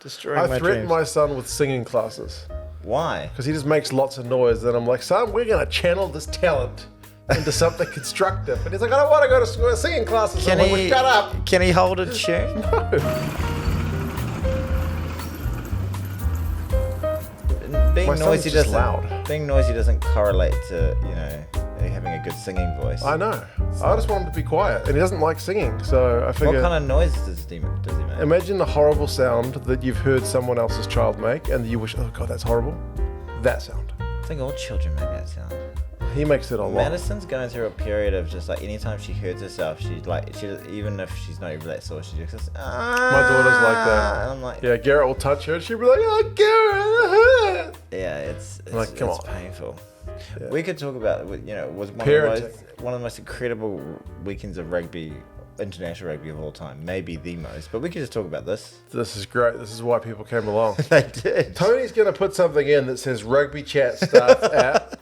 Destroying I my threatened dreams. my son with singing classes Why? because he just makes lots of noise. And I'm like, son, we're going to channel this talent into something constructive. And he's like, I don't want to go to singing classes. Can I'm like, he? well, shut up. Can he hold a tune? Being My son's noisy just doesn't. loud. Being noisy doesn't correlate to having a good singing voice. I know. I just want him to be quiet. And he doesn't like singing. So I What figure, kind of noise does he make? imagine the horrible sound that you've heard someone else's child make and you wish, oh God, that's horrible. That sound. I think all children make that sound. He makes it a lot. Madison's going through a period of just like anytime she hurts herself, she's like, even if she's not even that sore, she just goes, ah. My daughter's like that. And I'm like, Yeah, Garrett will touch her and she'll be like, oh, Garrett, it hurt. yeah, it's Like, come it's on. painful. Yeah. We could talk about, it was Parenting. one of the most incredible weekends of rugby, international rugby of all time. Maybe the most, but we could just talk about this. This is great. This is why people came along. They did. Tony's going to put something in that says Rugby Chat starts at,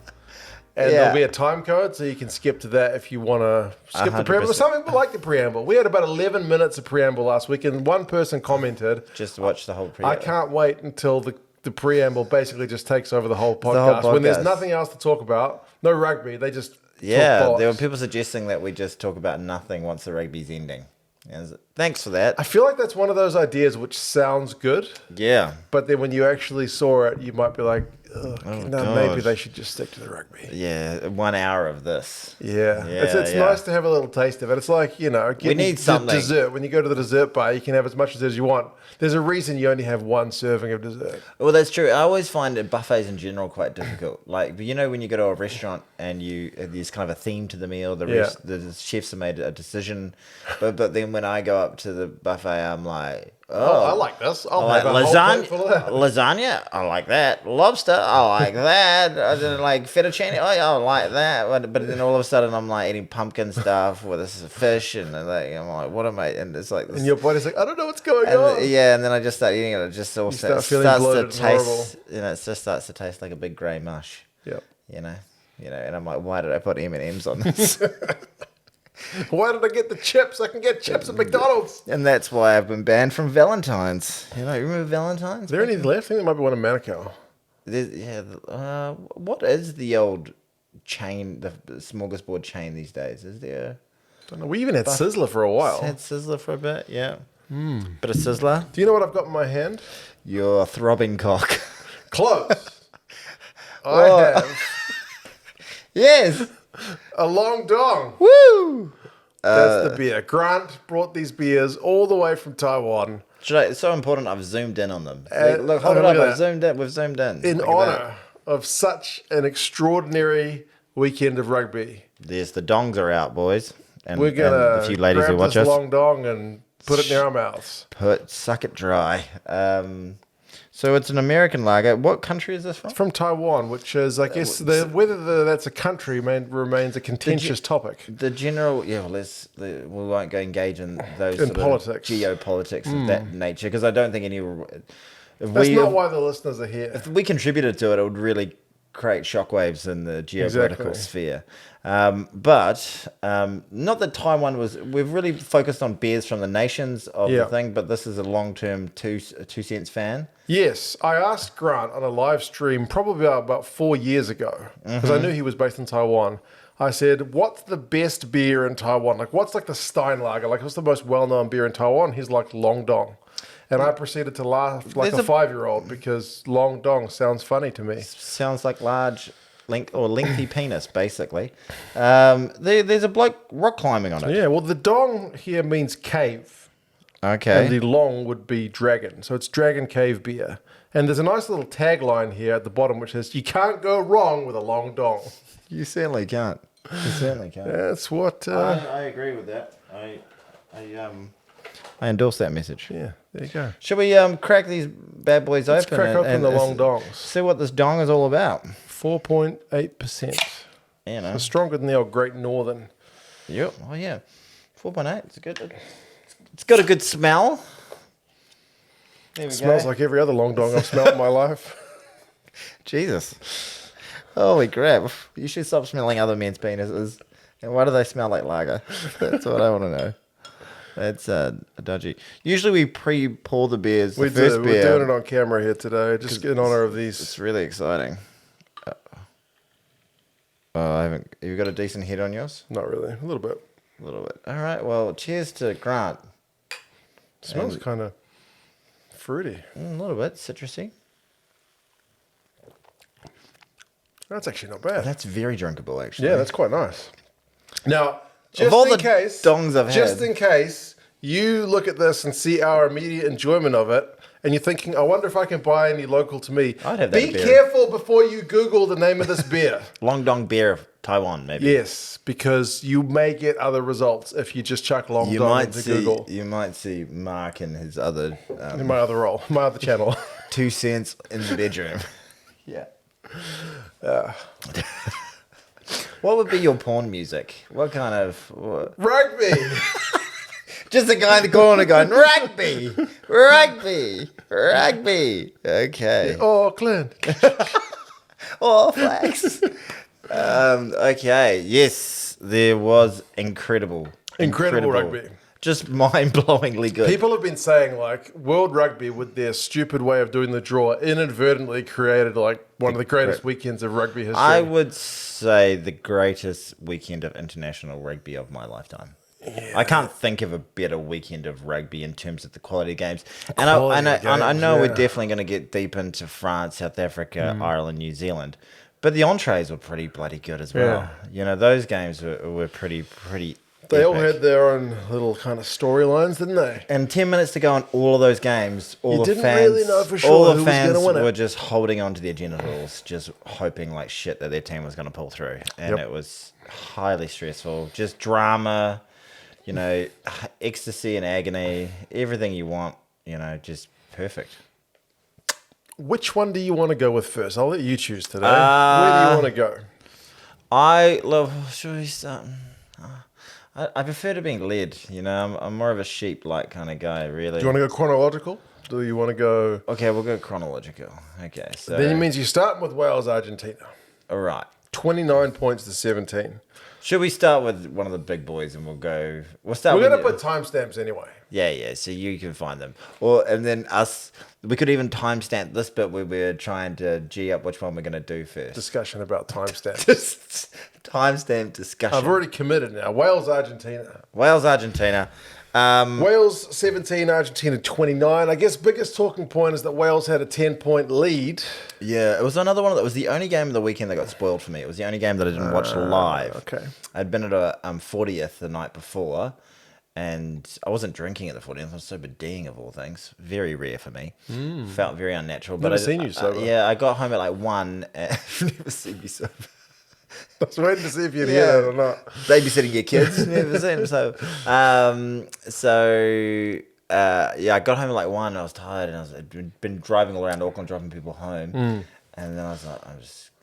and Yeah. there'll be a time code, so you can skip to that if you want to skip the preamble. 100%. Some people like the preamble. We had about 11 minutes of preamble last week, and one person commented, Just watch the whole pre. I can't wait until the preamble basically just takes over the whole whole podcast. When there's podcast. nothing else to talk about, no rugby, they just Yeah, talk there were bollocks. people suggesting that we just talk about nothing once the rugby's ending. And thanks for that. I feel like that's one of those ideas which sounds good, Yeah. but then when you actually saw it, you might be like, ugh, no, maybe gosh. they should just stick to the rugby. Yeah, 1 hour of this. Yeah, Yeah, it's yeah. nice to have a little taste of it. It's like, getting need something. dessert. When you go to the dessert bar, you can have as much dessert as you want. There's a reason you only have one serving of dessert. Well, that's true. I always find buffets in general quite difficult. Like, when you go to a restaurant and there's kind of a theme to the meal, the chefs have made a decision, but then when I go up to the buffet, I'm like, I like this. I'll I have like a whole plate full of that. lasagna. I like that. Lobster. I like that. I didn't like fettuccine. I like that. But then all of a sudden, I'm like eating pumpkin stuff with this fish, and I'm like, what am I? And it's like, this, And your body's like, I don't know what's going and, on. yeah. And then I just start eating it. It just all start starts feeling to bloated and taste. It just starts to taste like a big grey mush. Yep. And I'm like, why did I put M&Ms on this? Why did I get the chips? I can get chips at McDonald's. And that's why I've been banned from Valentine's. You remember Valentine's? Is there any left? I think there might be one in Manukau. What is the old chain, the smorgasbord chain these days? Is there? Don't know. We even had Sizzler for a while. Had Sizzler for a bit, yeah. Bit of Sizzler. Do you know what I've got in my hand? Your throbbing cock. Close. Oh. I have Yes. a long dong. Woo. That's the beer. Grant brought these beers all the way from Taiwan It's so important. I've zoomed in on them. Look, oh, hold it look up. at I've zoomed in. We've zoomed in. in Look at honor of such an extraordinary weekend of rugby. that. There's the dongs are out, boys. And, We're going and a to few ladies grab who watch this us. long dong and put it in our mouths. Suck it dry. So it's an American lager. What country is this from? From Taiwan, which is, I guess, whether that's a country remains a contentious topic. The general, we won't go engage in those In sort politics. of geopolitics of that nature because I don't think any. That's not why the listeners are here. If we contributed to it, it would really create shockwaves in the geopolitical Exactly. sphere. But not that Taiwan was. We've really focused on beers from the nations of Yeah. the thing, but this is a long-term 2 cents fan. Yes, I asked Grant on a live stream probably about 4 years ago because I knew he was based in Taiwan. I said, what's the best beer in Taiwan? Like, what's like the Steinlager? Like, what's the most well-known beer in Taiwan? He's like Long Dong. And I proceeded to laugh like There's a a- 5-year-old because Long Dong sounds funny to me. Sounds like lengthy penis, basically. There's a bloke rock climbing on it. Yeah, well, the dong here means cave. Okay. And the long would be dragon. So it's Dragon Cave beer. And there's a nice little tagline here at the bottom which says, you can't go wrong with a long dong. You certainly can't. You certainly can't. That's what... I agree with that. I endorse that message. yeah, there you go. Should we crack these bad boys Let's open? crack open the long dongs. See what this dong is all about. 4.8%. You know. So stronger than the old Great Northern. Yep. Oh yeah. 4.8. It's good. It's got a good smell. There we Smells go. like every other long dong I've smelled in my life. Jesus. Holy crap. You should stop smelling other men's penises. And why do they smell like lager? That's what I want to know. That's dodgy. Usually we pre-pour the beers. We the first do. beer, We're doing it on camera here today, just in honor of these. It's really exciting. I haven't. Have you got a decent head on yours? Not really. A little bit. A little bit. All right. Well, cheers to Grant. Smells kind of fruity. A little bit citrusy. That's actually not bad. That's very drinkable, actually. Yeah, that's quite nice. Now, just all in the case, dongs I've just had. in case you look at this and see our immediate enjoyment of it, and you're thinking, I wonder if I can buy any local to me. I'd have that Be beer. careful before you Google the name of this beer. Long Dong beer of Taiwan, maybe. Yes, because you may get other results if you just chuck Long Dong into Google. You might see Mark in his other In my other role, my other channel. 2 cents in the bedroom. Yeah. What would be your porn music? What kind of... What? Rugby. Just a guy in the corner going, rugby, rugby, rugby. Okay. Auckland. Oh, flags. Okay. Yes, there was incredible Rugby. Just mind-blowingly good. People have been saying, like, World Rugby, with their stupid way of doing the draw, inadvertently created, like, one of the greatest weekends of rugby history. I would say the greatest weekend of international rugby of my lifetime. Yeah. I can't think of a better weekend of rugby in terms of the quality of games. And I know we're definitely going to get deep into France, South Africa, Ireland, New Zealand. But the entrees were pretty bloody good as well. Yeah. You know, those games were pretty They epic. all had their own little kind of storylines, didn't they? And 10 minutes to go in all of those games, all You the didn't fans, really know for sure all who the was fans gonna win it. were just holding on to their genitals, just hoping like shit that their team was going to pull through. And it was highly stressful. Just drama, you know, ecstasy and agony, everything you want, you know, just perfect. Which one do you want to go with first? I'll let you choose today. Where do you want to go? I love, should we start? I prefer to being led, you know, I'm more of a sheep-like kind of guy, really. Do you want to go chronological? Do you want to go... Okay, we'll go chronological. Okay, so... Then it means you start with Wales, Argentina. All right. 29 points to 17. Should we start with one of the big boys and we'll start We're with... going to put timestamps anyway. Yeah, so you can find them. And then we could even timestamp this bit where we're trying to G up which one we're going to do first. Discussion about timestamps. Just timestamp discussion. I've already committed now. Wales, Argentina. Wales, Argentina. Wales 17, Argentina 29. I guess biggest talking point is that Wales had a 10-point lead. Yeah, it was another one that was the only game of the weekend that got spoiled for me. It was the only game that I didn't watch live. Okay. I'd been at a 40th the night before, and I wasn't drinking at the 40th. I was sober-D'ing of all things. Very rare for me. Felt very unnatural. Never seen you sober. Yeah, I got home at like 1. And I've never seen you sober. I was waiting to see if you'd hear that or not. Babysitting your kids. Never seen them so. I got home at like 1 and I was tired and I'd been driving all around Auckland dropping people home. And then I was like,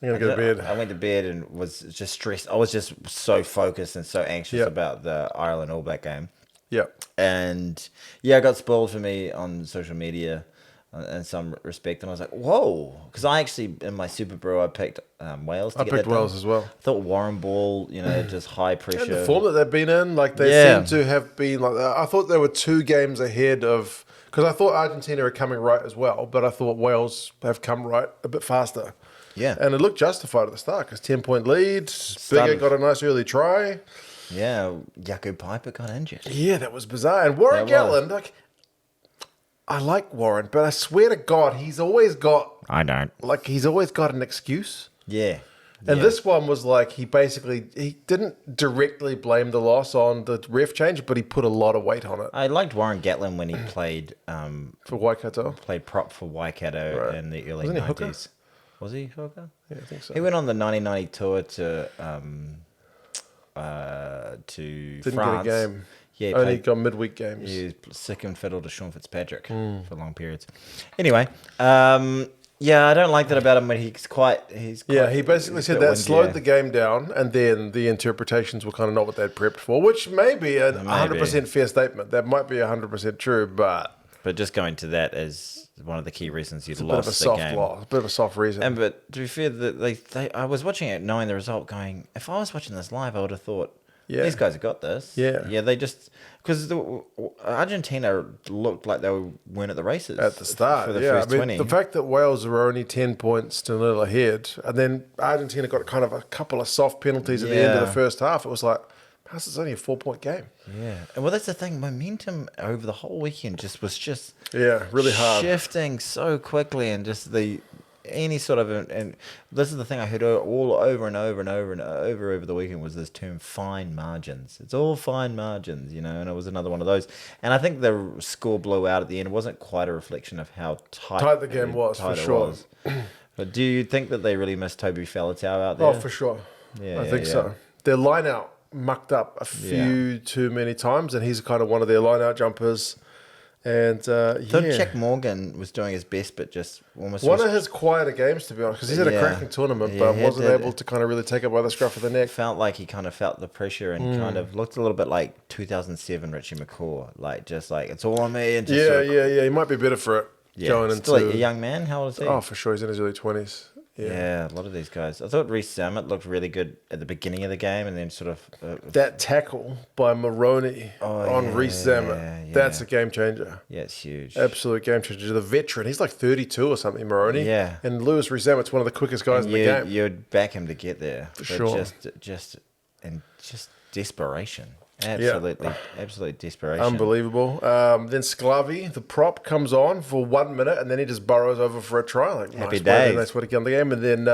You're gonna go to bed. I went to bed and was just stressed. I was just so focused and so anxious about the Ireland All Black game. Yeah. And yeah, it got spoiled for me on social media in some respect. And I was like, whoa. Because I actually, in my Super Bro, I picked Wales to I get picked that done. Wales as well. I thought Warren Ball, you know, just high pressure. And the form that they've been in, like they seem to have been like that. I thought they were 2 games ahead of, because I thought Argentina are coming right as well, but I thought Wales have come right a bit faster. Yeah. And it looked justified at the start because 10-point lead. Bigger got a nice early try. Yeah, Jaco Piper got injured. Yeah, that was bizarre. And Warren Gatland, like, I like Warren, but I swear to God, he's always got... I don't. Like, he's always got an excuse. Yeah. And this one was like, he didn't directly blame the loss on the ref change, but he put a lot of weight on it. I liked Warren Gatland when he played... for Waikato? Played prop for Waikato in the early 90s. Hooker? Was he hooker? Yeah, I think so. He went on the 1990 tour to Didn't France. get a game. Yeah, he only got midweek games. He was sick and fiddle to Sean Fitzpatrick for long periods. Anyway, yeah, I don't like that about him when he's quite he basically said that slowed the game down, and then the interpretations were kind of not what they'd prepped for, which may be a 100% fair statement. That might be 100% true, but just going to that as one of the key reasons you'd lost the game. A bit of a soft reason. But to be fair, I was watching it knowing the result going, if I was watching this live, I would have thought, Yeah. These guys have got this. Yeah. Yeah, they just... Because Argentina looked like they weren't at the races. At the start, for the yeah. first 20. The fact that Wales were only 10 points to nil ahead, and then Argentina got kind of a couple of soft penalties at the end of the first half, it was like, how's this only a 4-point game? Yeah. Well, that's the thing. Momentum over the whole weekend was just... Yeah, really hard. Shifting so quickly, and just any sort of... And this is the thing I heard all over and over and over and over the weekend was this term, fine margins. It's all fine margins, and it was another one of those. And I think the score blew out at the end. It wasn't quite a reflection of how tight the game was, for sure. But do you think that they really missed Toby Faletau out there? Oh, for sure. Yeah, I think so. Their line-out mucked up a few too many times, and he's kind of one of their line-out jumpers. And I thought Jack Morgan was doing his best, but just almost... One of his quieter games, to be honest, because he's had a cracking tournament, but wasn't able to kind of really take it by the scruff of the neck. Felt like he kind of felt the pressure and kind of looked a little bit like 2007 Richie McCaw, like just like, it's all on me. And just he might be better for it going still into... a young man. How old is he? Oh, for sure. He's in his early 20s. Yeah, a lot of these guys. I thought Reece Zammit looked really good at the beginning of the game, and then sort of... that tackle by Maroney on Reece Zammit, that's a game changer. Yeah, it's huge. Absolute game changer. The veteran, he's like 32 or something, Maroney. Yeah. And Lewis Reece Zammit's one of the quickest guys in the game. You'd back him to get there. For sure. Just desperation. Absolutely desperation. Unbelievable. Then Sclavi, the prop, comes on for 1 minute, and then he just burrows over for a try. Like, Happy days. That's what he got the game. And then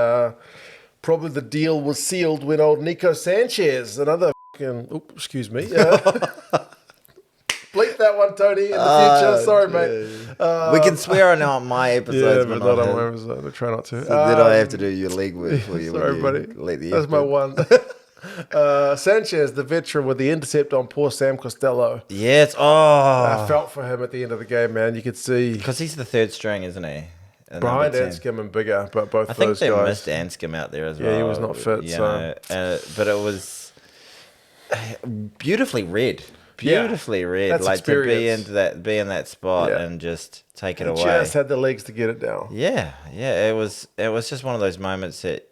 probably the deal was sealed when old Nico Sanchez, another excuse me. Bleep that one, Tony, in the future. Sorry, mate. We can swear on my episodes, but not on my episode. I try not to. So then I have to do your legwork for you. Sorry, buddy. That's my one. Sanchez, the veteran, with the intercept on poor Sam Costello. Yes. I felt for him at the end of the game, man. You could see, because he's the third string, isn't he? Behind Anscombe and Bigger, but both I those guys. think they missed Anscombe out there as well. Yeah, he was not fit. But it was beautifully read. Beautifully read. That's like experience. to be in that spot and just take it away. Just had the legs to get it down. Yeah. It was just one of those moments that,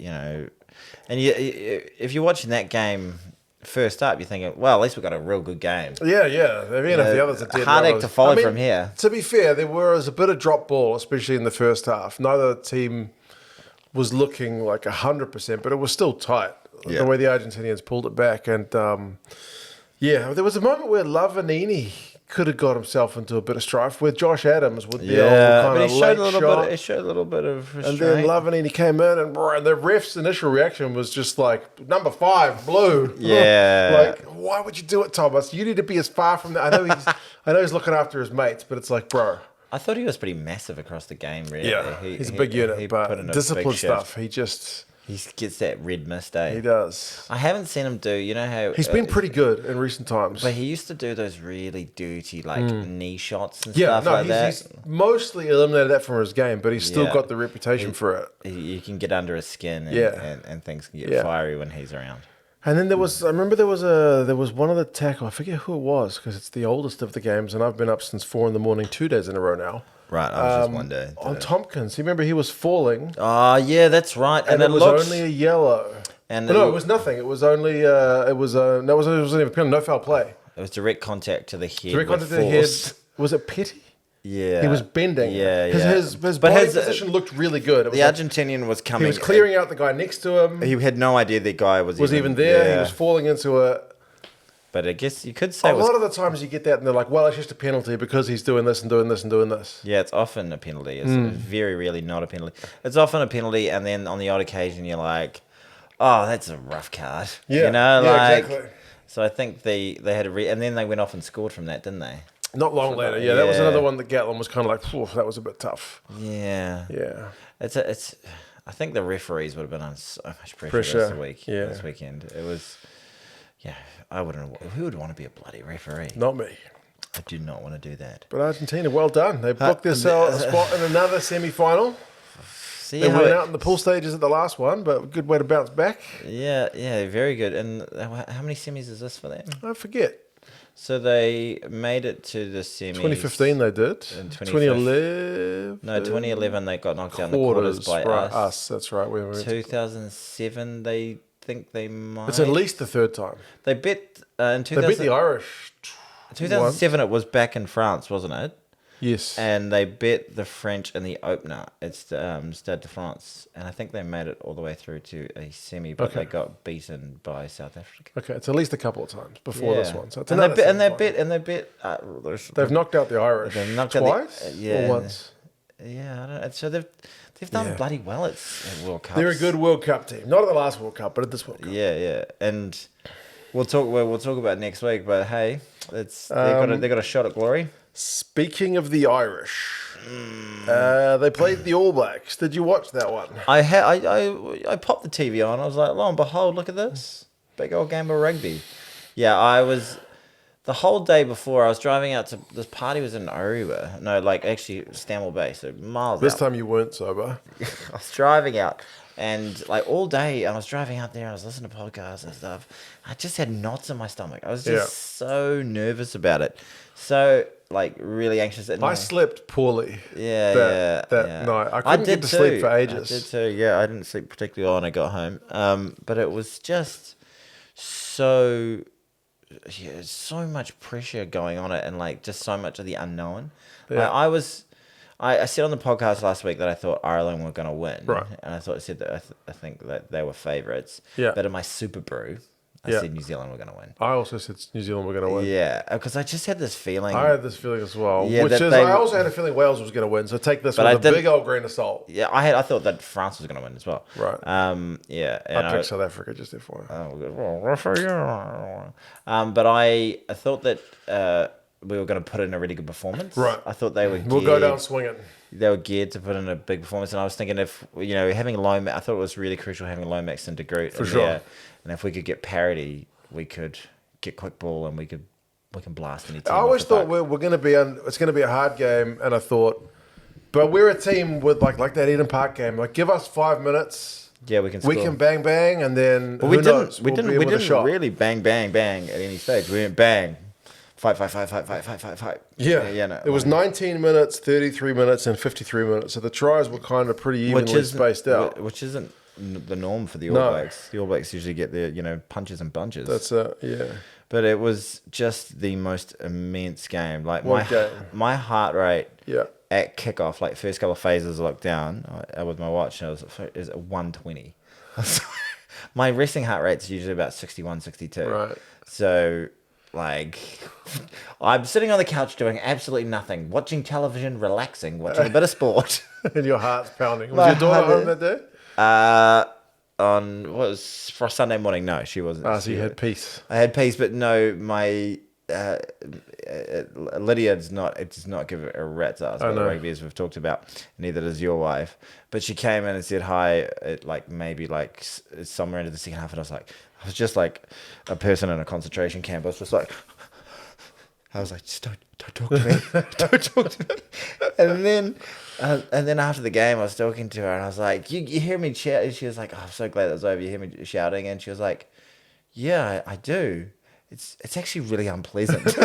and if you're watching that game first up, you're thinking, well, at least we got a real good game. Yeah. Even if the others are dead. Hard act to follow from here. To be fair, there was a bit of drop ball, especially in the first half. Neither team was looking like 100%, but it was still tight. The way the Argentinians pulled it back. And there was a moment where Lavanini could have got himself into a bit of strife with Josh Adams with the old kind of late shot. He showed a little bit of restraint. And then Lavanini came in, and the ref's initial reaction was just like, number 5, blue. Yeah. Like, why would you do it, Thomas? You need to be as far from that. I know he's looking after his mates, but it's like, bro. I thought he was pretty massive across the game, really. Yeah, he's a big unit, but discipline stuff, he gets that red mist, eh? He does. I haven't seen him do, how... He's been pretty good in recent times. But he used to do those really dirty, knee shots and stuff like that. He's mostly eliminated that from his game, but he's still got the reputation for it. You can get under his skin and things can get fiery when he's around. And then I remember there was one of the tackle, I forget who it was, because it's the oldest of the games, and I've been up since 4 a.m, 2 days in a row now. Right, I was just one day. On Tompkins. You remember he was falling. Oh, yeah, that's right. And it was only a yellow. And it was nothing. It was only, it wasn't even a penalty, no foul play. It was direct contact to the head. Direct contact to the head. Was it Petty? Yeah. He was bending. Yeah. His body position looked really good. The Argentinian was coming. He was clearing out the guy next to him. He had no idea the guy was even there. Yeah. He was falling into it. But I guess you could say... A lot of the times you get that and they're like, well, it's just a penalty because he's doing this and doing this and doing this. Yeah, it's often a penalty. It's very rarely not a penalty. It's often a penalty, and then on the odd occasion you're like, oh, that's a rough card. Yeah, exactly. So I think they had and then they went off and scored from that, didn't they? Not long later. Yeah, that was another one that Gatlin was kind of like, that was a bit tough. Yeah. Yeah. It's. I think the referees would have been under so much pressure this weekend. It was... Yeah, I wouldn't. Who would want to be a bloody referee? Not me. I do not want to do that. But Argentina, well done. They booked themselves a spot in another semi-final. They went out in the pool stages at the last one, but a good way to bounce back. Yeah, very good. And how many semis is this for them? I forget. So they made it to the semis. 2015 they did. In 2011. No, 2011 they got knocked out in the quarters by us. That's right. 2007 they think they might. It's at least the third time. They bet in They beat the Irish. 2007. It was back in France, wasn't it? Yes. And they bet the French in the opener. It's Stade de France, and I think they made it all the way through to a semi, but they got beaten by South Africa. Okay, it's at least a couple of times before this one. So it's and they bet. They've knocked out the Irish twice or once. Yeah, I don't know. So they've done bloody well at World Cup. They're a good World Cup team. Not at the last World Cup, but at this World Cup. Yeah, and we'll talk about it next week. But hey, they got a shot at glory. Speaking of the Irish, they played the All Blacks. Did you watch that one? I popped the TV on. I was like, lo and behold, look at this big old game of rugby. Yeah, I was the whole day before. I was driving out to this party was in IREvNZL. No, like actually Stanwell Bay, so miles. This out. time you weren't sober. I was driving out. And like all day, I was driving out there and I was listening to podcasts and stuff. I just had knots in my stomach. I was just so nervous about it. So like really anxious. I slept poorly. That night. I couldn't get to sleep for ages. I did too. Yeah, I didn't sleep particularly well when I got home. But it was just so much pressure going on it, and like just so much of the unknown. Yeah. I said on the podcast last week that I thought Ireland were going to win. Right. And I said that I think that they were favourites. Yeah. But in my Super Brew, I said New Zealand were going to win. I also said New Zealand were going to win. Yeah, because I just had this feeling. I had this feeling as well. Yeah, I also had a feeling Wales was going to win. So take this with a big old grain of salt. Yeah, I thought that France was going to win as well. Right. Yeah. I picked South Africa just before. But I thought that we were going to put in a really good performance. Right. I thought they were. We'll go down swinging. They were geared to put in a big performance, and I was thinking if having Lomax, I thought it was really crucial having Lomax and De Groot for sure. There, and if we could get parity, we could get quick ball and we can blast any team. I always thought we're going to be it's going to be a hard game, and I thought, but we're a team with like that Eden Park game. Like, give us 5 minutes. Yeah, we can. Score. We can bang bang, and then we didn't really bang at any stage. We went bang. Fight. Yeah. No, it was 19 minutes, 33 minutes, and 53 minutes. So the tries were kind of pretty evenly spaced out. Which isn't the norm for the All Blacks. The All Blacks usually get their, punches and bunches. That's it, yeah. But it was just the most immense game. Like my heart rate at kickoff, like first couple of phases, I looked down with my watch, and it was at 120. My resting heart rate's usually about 61, 62. Right. So... like, I'm sitting on the couch doing absolutely nothing, watching television, relaxing, watching a bit of sport. And your heart's pounding. Was your daughter home that day? For a Sunday morning? No, she wasn't. So you had peace. I had peace, but no, my Lydia does not give a rat's ass about rugby, as we've talked about. Neither does your wife. But she came in and said hi at maybe somewhere into the second half, and I was just like a person in a concentration camp. I was just like, just don't talk to me, don't talk to me. And then after the game, I was talking to her, and I was like, you hear me shout? And she was like, oh, I'm so glad that was over. You hear me shouting? And she was like, yeah, I do. It's actually really unpleasant.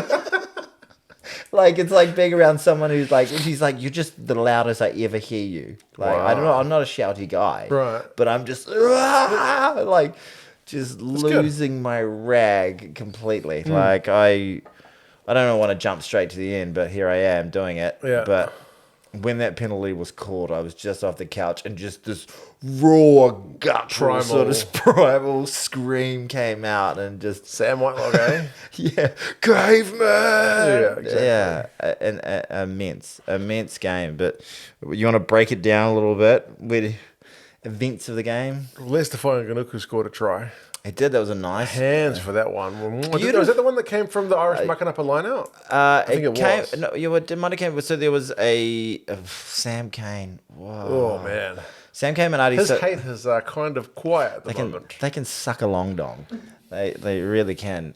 Like, it's like being around someone who's like, she's like, you're just the loudest I ever hear you. Like, wow. I don't know, I'm not a shouty guy. Right. But I'm just, like, just losing my rag completely. Like, I don't want to jump straight to the end, but here I am doing it. Yeah. But when that penalty was called, I was just off the couch, and just this raw, guttural sort of primal scream came out, and just... Sam Whitelock, eh? Yeah. Caveman! Yeah, exactly. Yeah. An immense game. But you want to break it down a little bit with events of the game? Lester Ganuku scored a try. It did. That was a nice... Hands for that one. Was that the one that came from the Irish mucking up a line out? I think it was. No, it might have came... So there was a Sam Cane. Whoa. Oh, man. Sam Cane and Artie... His hate is kind of quiet at the moment. They can suck a long dong. They really can.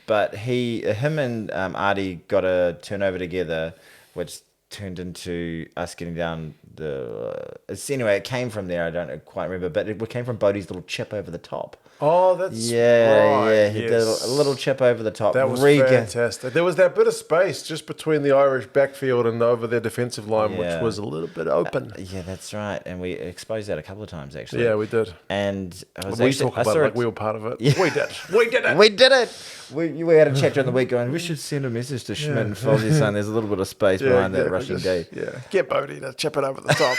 But him and Artie got a turnover together, which turned into us getting down the. Anyway, it came from there. I don't quite remember, but it came from Bodie's little chip over the top. Oh, that's yeah. He yes. did a little chip over the top. That was fantastic. There was that bit of space just between the Irish backfield and over their defensive line, which was a little bit open. Yeah, that's right. And we exposed that a couple of times, actually. Yeah, we did. And I was we talk about it like we were part of it. Yeah. We did. We did it. We did it. We had a chat during the week going, we should send a message to Schmidt and Fozzie saying there's a little bit of space behind that rushing D. Yeah, get Bodie to chip it over the top.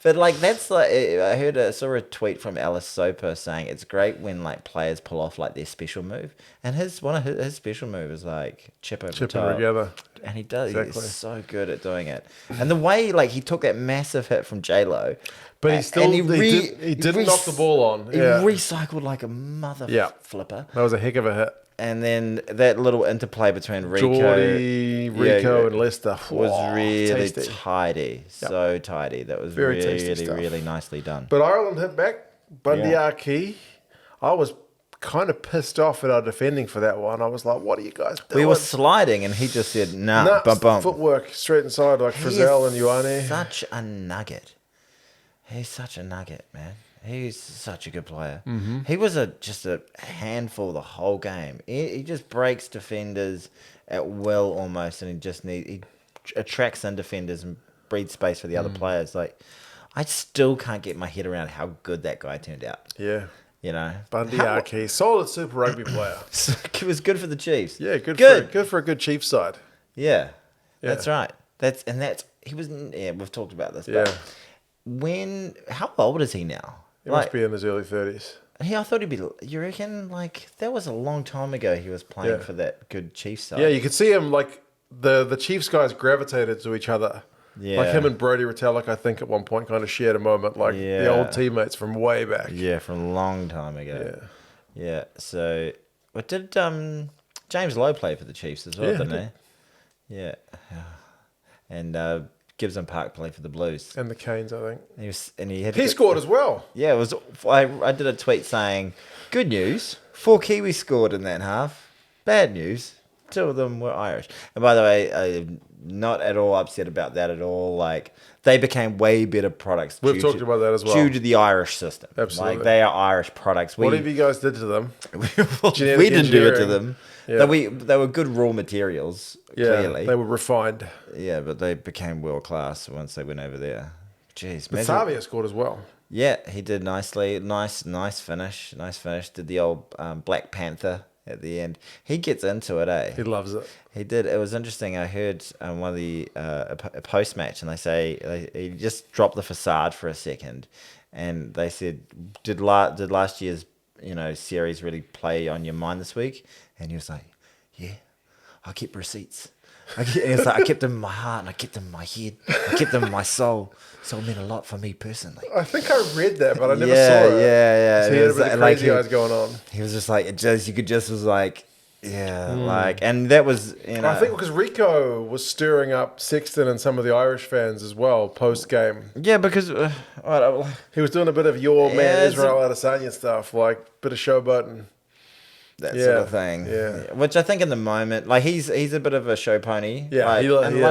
But like that's like I saw a tweet from Alice Soper saying it's great when like players pull off like their special move, and one of his special move is like chip over the top. Together. And he does. Exactly. He's so good at doing it. And the way like he took that massive hit from J-Lo, but he still he didn't knock the ball on. He recycled like a mother flipper. That was a heck of a hit. And then that little interplay between Rico and Lester was really tasty. tidy. So tidy. That was really nicely done. But Ireland hit back. Bundyaki. I was kind of pissed off at our defending for that one. I was like, what are you guys doing? We were sliding and he just said, nah, bum. Footwork straight inside like Frizzell and Ioane. Such a nugget. He's such a nugget, man. He's such a good player. Mm-hmm. He was just a handful the whole game. He just breaks defenders at will almost, and he attracts in defenders and breeds space for the other players. Like, I still can't get my head around how good that guy turned out. Yeah. You know, Bundyaki, solid Super Rugby player. It was good for the Chiefs. Yeah, good for a good Chiefs side. Yeah, that's right. We've talked about this. Yeah. But how old is he now? He must be in his early 30s. I thought he'd be. You reckon? Like that was a long time ago. He was playing for that good Chiefs side. Yeah, you could see him like the Chiefs guys gravitated to each other. Yeah. Like him and Brody Retallick, I think at one point kind of shared a moment, like the old teammates from way back. Yeah, from a long time ago. Yeah. So, what did James Lowe play for the Chiefs as well? Didn't he? Yeah. And Gibson Park played for the Blues and the Canes, I think. He scored as well. Yeah, it was. I did a tweet saying, "Good news, 4 Kiwis scored in that half. Bad news, 2 of them were Irish." And by the way, I'm not at all upset about that at all. Like they became way better products. We've talked about that as well. Due to the Irish system, absolutely. Like they are Irish products. Whatever you guys did to them, we didn't do it to them. Yeah. They were good raw materials. Clearly, they were refined. Yeah, but they became world class once they went over there. Jeez, but Savia scored as well. Yeah, he did nicely. Nice finish. Did the old Black Panther at the end. He gets into it, eh? He loves it. He did. It was interesting. I heard one of the a post match, and they say he just dropped the facade for a second, and they said, "Did last year's series really play on your mind this week?" And he was like, "Yeah, I kept receipts. I kept them in my heart, and I kept them in my head. I kept them in my soul. So it meant a lot for me personally." I think I read that, but I never saw it. Yeah. So he had a bit of crazy eyes going on. He was just like, and that was, I think because Rico was stirring up Sexton and some of the Irish fans as well post game. Yeah, because he was doing a bit of your man Israel Adesanya stuff, like bit of showboating. That sort of thing. Yeah. Which I think in the moment, like he's a bit of a show pony. Yeah.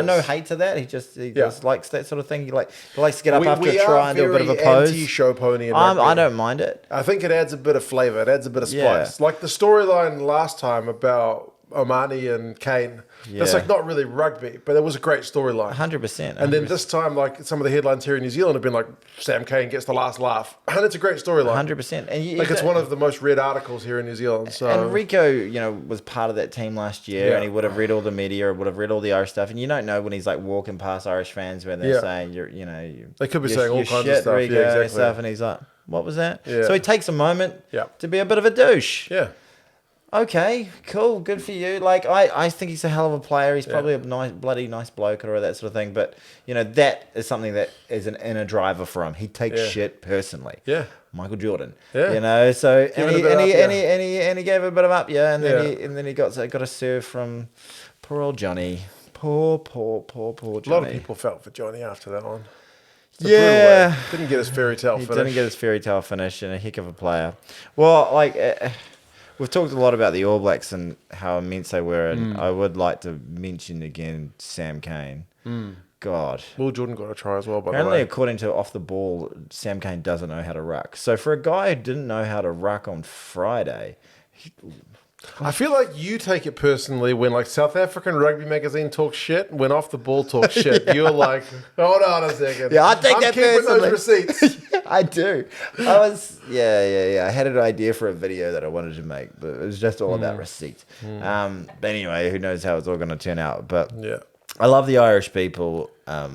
No hate to that. He just likes that sort of thing. He likes to get up after a try and do a bit of a pose. Anti-show pony. I don't mind it. I think it adds a bit of flavour. It adds a bit of spice. Like the storyline last time about Omani and Kane. Yeah. That's like not really rugby, but it was a great storyline. 100%. And then this time, like some of the headlines here in New Zealand have been like, Sam Kane gets the last laugh. And it's a great storyline. 100%. And it's one of the most read articles here in New Zealand. So. And Rico, was part of that team last year, and he would have read all the media, would have read all the Irish stuff. And you don't know when he's like walking past Irish fans when they're saying, they could be saying all kinds of stuff. Rico, exactly. Stuff, and he's like, what was that? Yeah. So he takes a moment to be a bit of a douche. Yeah. Okay, cool, good for you. Like, I think he's a hell of a player. He's probably a bloody nice bloke or that sort of thing. But, that is something that is an inner driver for him. He takes shit personally. Yeah. Michael Jordan. Yeah. So, and he gave a bit of up, and then he got a serve from poor old Johnny. Poor Johnny. A lot of people felt for Johnny after that one. Didn't get his fairy tale finish. He didn't get his fairy tale finish, and a heck of a player. Well, we've talked a lot about the All Blacks and how immense they were, and I would like to mention again Sam Kane. God. Will Jordan got a try as well, by the Apparently, way. according to Off the Ball, Sam Cane doesn't know how to ruck. So for a guy who didn't know how to ruck on Friday, I feel like you take it personally when like South African Rugby magazine talks shit, when Off the Ball talks shit, you're like, hold on a second. Yeah, I take I'm that keeping personally. those receipts. I do. I had an idea for a video that I wanted to make, but it was just all about receipts. But anyway, who knows how it's all going to turn out. But Yeah. I love the Irish people.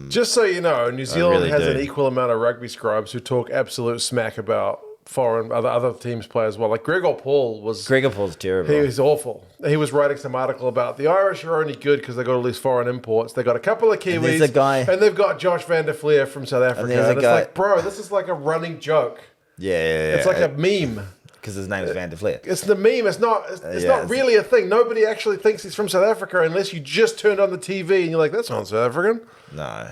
Just so you know, New Zealand really has do. an equal amount of rugby scribes who talk absolute smack about foreign other teams play as well. Like Gregor Paul was. Gregor Paul's terrible. He was awful. He was writing some article about the Irish are only good because they got all these foreign imports. They got a couple of Kiwis, there's a guy- and they've got Josh van der Fleer from South Africa. there's a And it's guy- like, bro, this is like a running joke. Yeah. It's like a meme. because his name is Van der Fleer. It's the meme. It's not. It's not really a thing. Nobody actually thinks he's from South Africa unless you just turned on the TV and you're like, "That's not South African." No.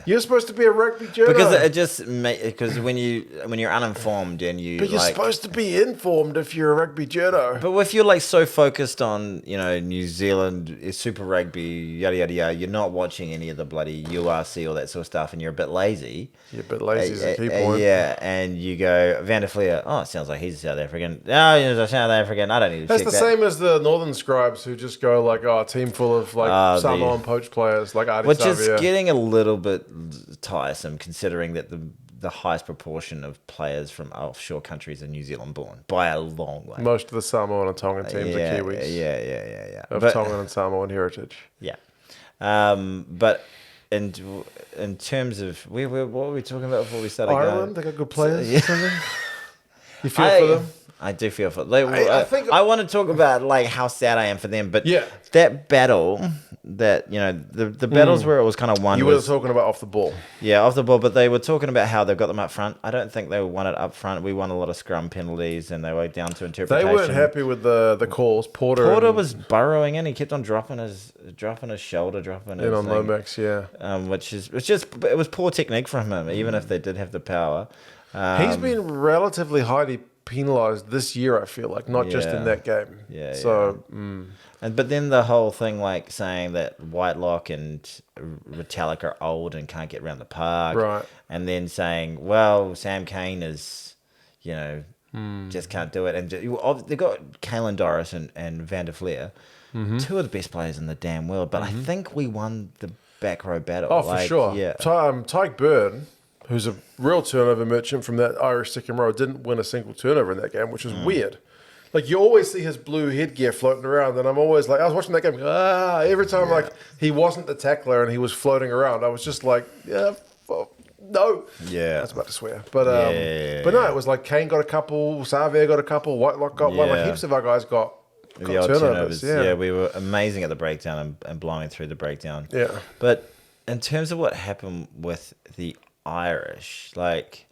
You're supposed to be a rugby journalist. Because it just because when you're uninformed and you But you're supposed to be informed if you're a rugby journo. But if you're like so focused on New Zealand Super Rugby yada yada yada, you're not watching any of the bloody URC all that sort of stuff, and you're a bit lazy. You're a bit lazy is a key point. Yeah, and you go Van der Fleer. Oh, it sounds like he's a South African. No, he's a South African. I don't need to That's check the that. same as the Northern Scribes who just go like, "Oh, a team full of like Samoan poach players like Adi Which is Savia." getting a little bit tiresome, considering that the highest proportion of players from offshore countries are New Zealand born by a long way. Most of the Samoan and Tongan teams are Kiwis. Yeah. Of Tongan and Samoan heritage. Yeah. But in terms of what were we talking about before we started? Ireland, they got good players. Yeah. Or something? You feel for them? I do feel for them. I think I want to talk about like how sad I am for them, but Yeah. that battle, that the battles where it was kind of won. You were talking about off the ball. Yeah, off the ball, but they were talking about how they've got them up front. I don't think they won it up front. We won a lot of scrum penalties, and they were down to interpretation. They weren't happy with the calls. Porter was burrowing in. He kept on dropping his shoulder, dropping his in on thing, Lomax, yeah. It was poor technique from him, even if they did have the power. He's been relatively highly penalised this year, I feel like, not just in that game. Yeah. So, But then the whole thing, like saying that Whitelock and Retallick are old and can't get around the park, Right. And then saying, well, Sam Cane is, just can't do it. And they got Caelan Doris and Van der Fleer, two of the best players in the damn world. But I think we won the back row battle. oh, for sure. Yeah. Tyke Byrne, who's a real turnover merchant from that Irish second row, didn't win a single turnover in that game, which is weird. Like, you always see his blue headgear floating around, and I'm always like, I was watching that game, every time, like, he wasn't the tackler and he was floating around, I was just like, no. Yeah. I was about to swear. But no, it was like Kane got a couple, Savia got a couple, Whitelock got one, like heaps of our guys got The old turnovers. Yeah, we were amazing at the breakdown and blowing through the breakdown. Yeah. But in terms of what happened with the Irish, like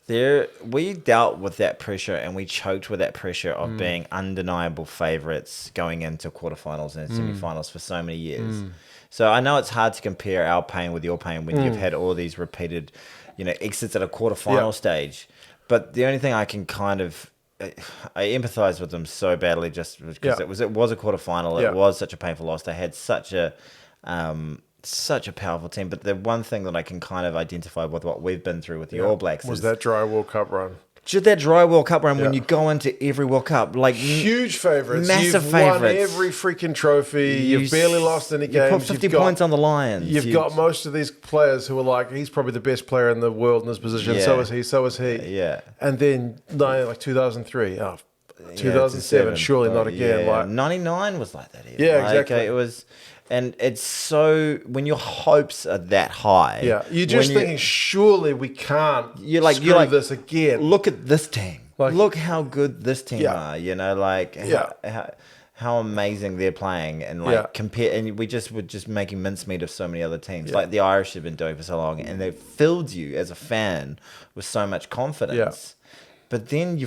we dealt with that pressure and we choked with that pressure of being undeniable favourites going into quarterfinals and semi-finals for so many years. So I know it's hard to compare our pain with your pain when you've had all these repeated, exits at a quarterfinal stage. But the only thing I can kind of I empathise with them so badly just because it was a quarterfinal. It was such a painful loss. They had such a powerful team. But the one thing that I can kind of identify with what we've been through with the All Blacks was is that dry World Cup run. just that dry World Cup run when you go into every World Cup. Like Huge favourites. Massive You've favourites. won every freaking trophy. You've barely lost any games. You put 50 points on the Lions. You've got most of these players who are like, he's probably the best player in the world in this position. Yeah. So is he. Yeah. And then, like 2003. 2007, surely not again. Yeah. Like 99 was like that. Even. Yeah, exactly. It was, and it's so when your hopes are that high. Yeah, you're just thinking, surely we can't. You're like this again. Look at this team. Like, look how good this team are. How amazing they're playing, and compare. And we were just making mincemeat of so many other teams, like the Irish have been doing for so long, and they've filled you as a fan with so much confidence. But then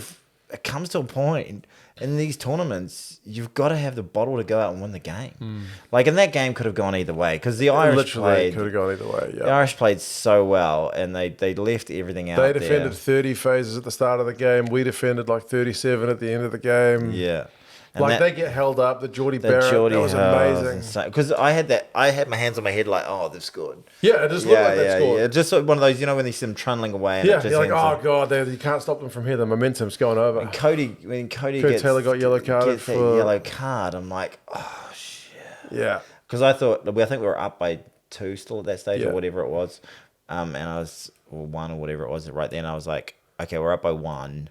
it comes to a point in these tournaments, you've got to have the bottle to go out and win the game. Like, and that game could have gone either way because the Irish could have gone either way. Yeah. The Irish played so well, and they left everything out there. They defended 30 phases at the start of the game. We defended like 37 at the end of the game. Yeah. And like they get held up. The Geordie Barrett, that was amazing. Because I had my hands on my head like, oh, they've scored. Yeah, it just looked like they scored. Yeah, just one of those, when you see them trundling away. And yeah, you're like, oh god, you can't stop them from here. The momentum's going over. When Cody Taylor got yellow carded for yellow card, I'm like, oh shit. Yeah, because I think we were up by 2 still at that stage or whatever it was, and I was 1 or whatever it was right then. I was like, okay, we're up by 1.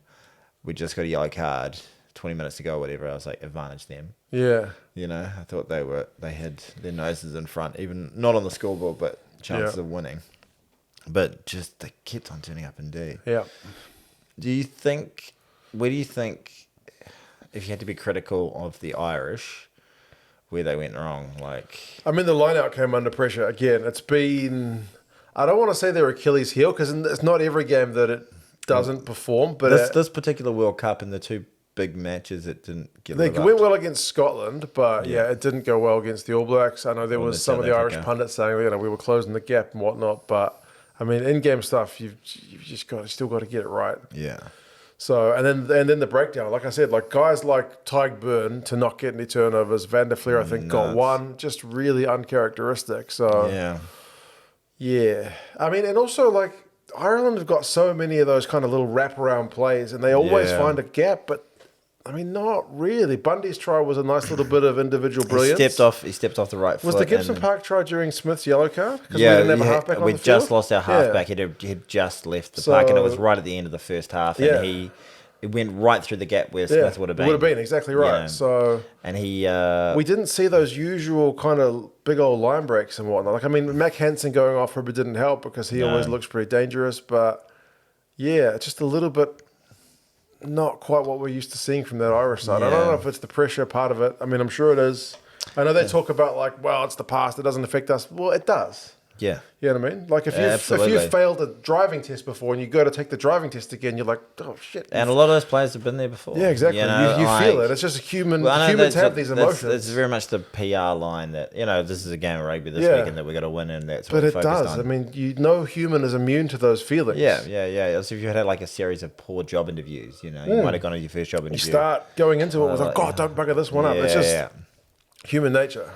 We just got a yellow card. 20 minutes to go, whatever. I was like, advantage them. Yeah. I thought they had their noses in front, even not on the scoreboard, but chances of winning. But just they kept on turning up in D. Yeah. Where do you think, if you had to be critical of the Irish, where they went wrong? I mean, the line-out came under pressure. Again, it's been, I don't want to say their Achilles heel, because it's not every game that it doesn't perform. But this particular World Cup in the 2 big matches, it didn't get. They went well against Scotland, but it didn't go well against the All Blacks. I know there was some of the Irish pundits saying, we were closing the gap and whatnot, but I mean, in-game stuff, you've still got to get it right. Yeah. So and then the breakdown, like I said, like guys like Tyg Byrne to not get any turnovers. Van der Fleer, I think, got 1, just really uncharacteristic. So yeah. I mean, and also like Ireland have got so many of those kind of little wraparound plays, and they always find a gap, but. I mean, not really. Bundy's try was a nice little bit of individual brilliance. He stepped off the right foot. Was the Gibson Park try during Smith's yellow card? Because we didn't have a halfback on the field? We just lost our halfback. He'd just left the park, and it was right at the end of the first half. And it went right through the gap where Smith would have been. Would have been, exactly right. And we didn't see those usual kind of big old line breaks and whatnot. Like, I mean, Mac Hansen going off Rugby didn't help because he always looks pretty dangerous. But, just a little bit... not quite what we're used to seeing from that Irish side. I don't know if it's the pressure part of it. I mean, I'm sure it is. I know they talk about like, well, it's the past. It doesn't affect us. Well, it does. Yeah. You know what I mean? Like if you've failed a driving test before and you go to take the driving test again, you're like, oh shit. And a lot of those players have been there before. Yeah, exactly. You feel it. It's just humans have these emotions. It's very much the PR line that, this is a game of rugby this weekend that we got to win, and that's what we're focused on. But it does. I mean, no human is immune to those feelings. Yeah. So if you had like a series of poor job interviews, you might have gone to your first job interview. You start going into it with like, God, don't bugger this one up. It's just human nature.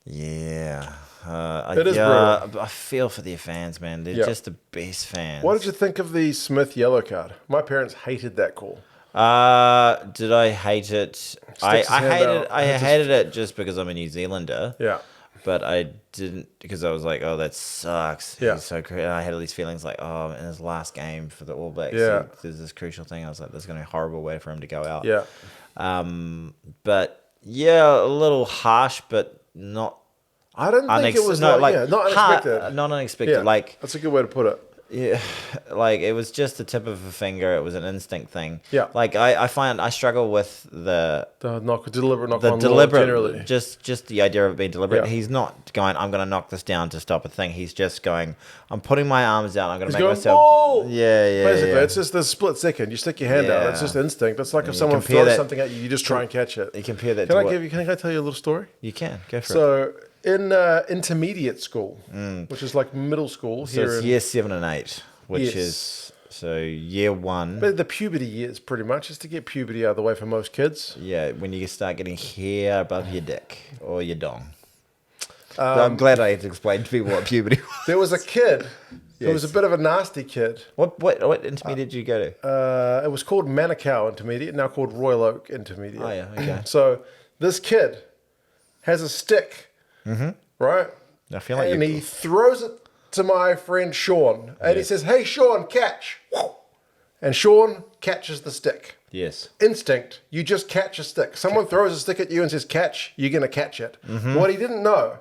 Yeah. It is brutal. I feel for their fans, man. They're just the best fans. What did you think of the Smith yellow card? My parents hated that call. Did I hate it? I hated it just because I'm a New Zealander. Yeah. But I didn't, because I was like, oh, that sucks. Yeah. He's so crazy. I had all these feelings like, oh, in his last game for the All Blacks, there's this crucial thing. I was like, there's going to be a horrible way for him to go out. Yeah. But a little harsh, but not. I didn't think it was not unexpected. Not unexpected. Yeah, like that's a good way to put it. Yeah, like it was just the tip of a finger. It was an instinct thing. Yeah. Like I find I struggle with the deliberate knock the on deliberate, generally. Just the idea of it being deliberate. Yeah. He's not going, I'm going to knock this down to stop a thing. He's just going, I'm putting my arms out. I'm going to make myself. Whoa! Yeah. Basically, it's just the split second. You stick your hand out. It's just instinct. It's like if someone throws something at you, you just try and catch it. You compare that. Can I tell you a little story? You can go for it. So in intermediate school, which is like middle school so here, it's year 7 and 8. Which is, so year 1. But the puberty years, pretty much, is to get puberty out of the way for most kids. Yeah, when you start getting hair above your dick or your dong. I'm glad I had to explain to people what puberty was. There was a kid who was a bit of a nasty kid. What intermediate did you go to? It was called Manukau Intermediate, now called Royal Oak Intermediate. Oh, yeah, okay. So this kid has a stick, right? I feel like he throws it to my friend Sean, and he says, "Hey Sean, catch!" And Sean catches the stick. Yes. Instinct. You just catch a stick. Someone throws a stick at you and says, "Catch!" You're gonna catch it. What he didn't know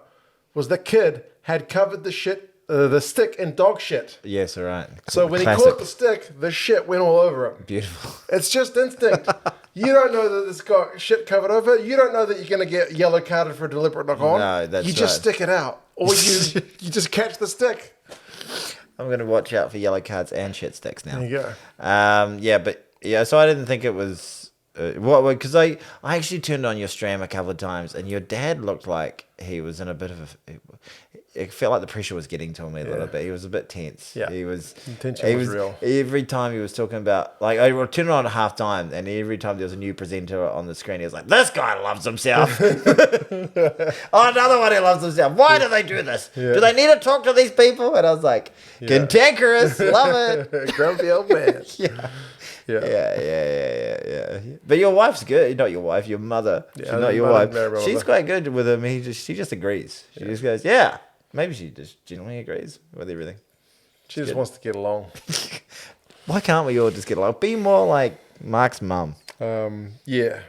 was the kid had covered the stick in dog shit. Yes, all right. So when he caught the stick, the shit went all over him. Beautiful. It's just instinct. You don't know that it's got shit covered over it. You don't know that you're going to get yellow carded for a deliberate knock on. No, that's You just stick it out. Or you just catch the stick. I'm going to watch out for yellow cards and shit sticks now. There you go. So I didn't think it was... because I actually turned on your stream a couple of times, and your dad looked like he was in a bit of a... it felt like the pressure was getting to him a little bit. He was a bit tense. Yeah. The tension was real. Every time he was talking about, like, I would turn it on at half time, and every time there was a new presenter on the screen, he was like, this guy loves himself. Oh, another one who loves himself. Why do they do this? Yeah. Do they need to talk to these people? And I was like, cantankerous, love it. Grumpy old man. Yeah. But your wife's good. Not your wife, your mother. Yeah, She's not your wife. She's mother. quite good with him. She just agrees. She just goes, yeah. Maybe she just genuinely agrees with everything. She just wants to get along. Why can't we all just get along? Be more like Mark's mum. Yeah.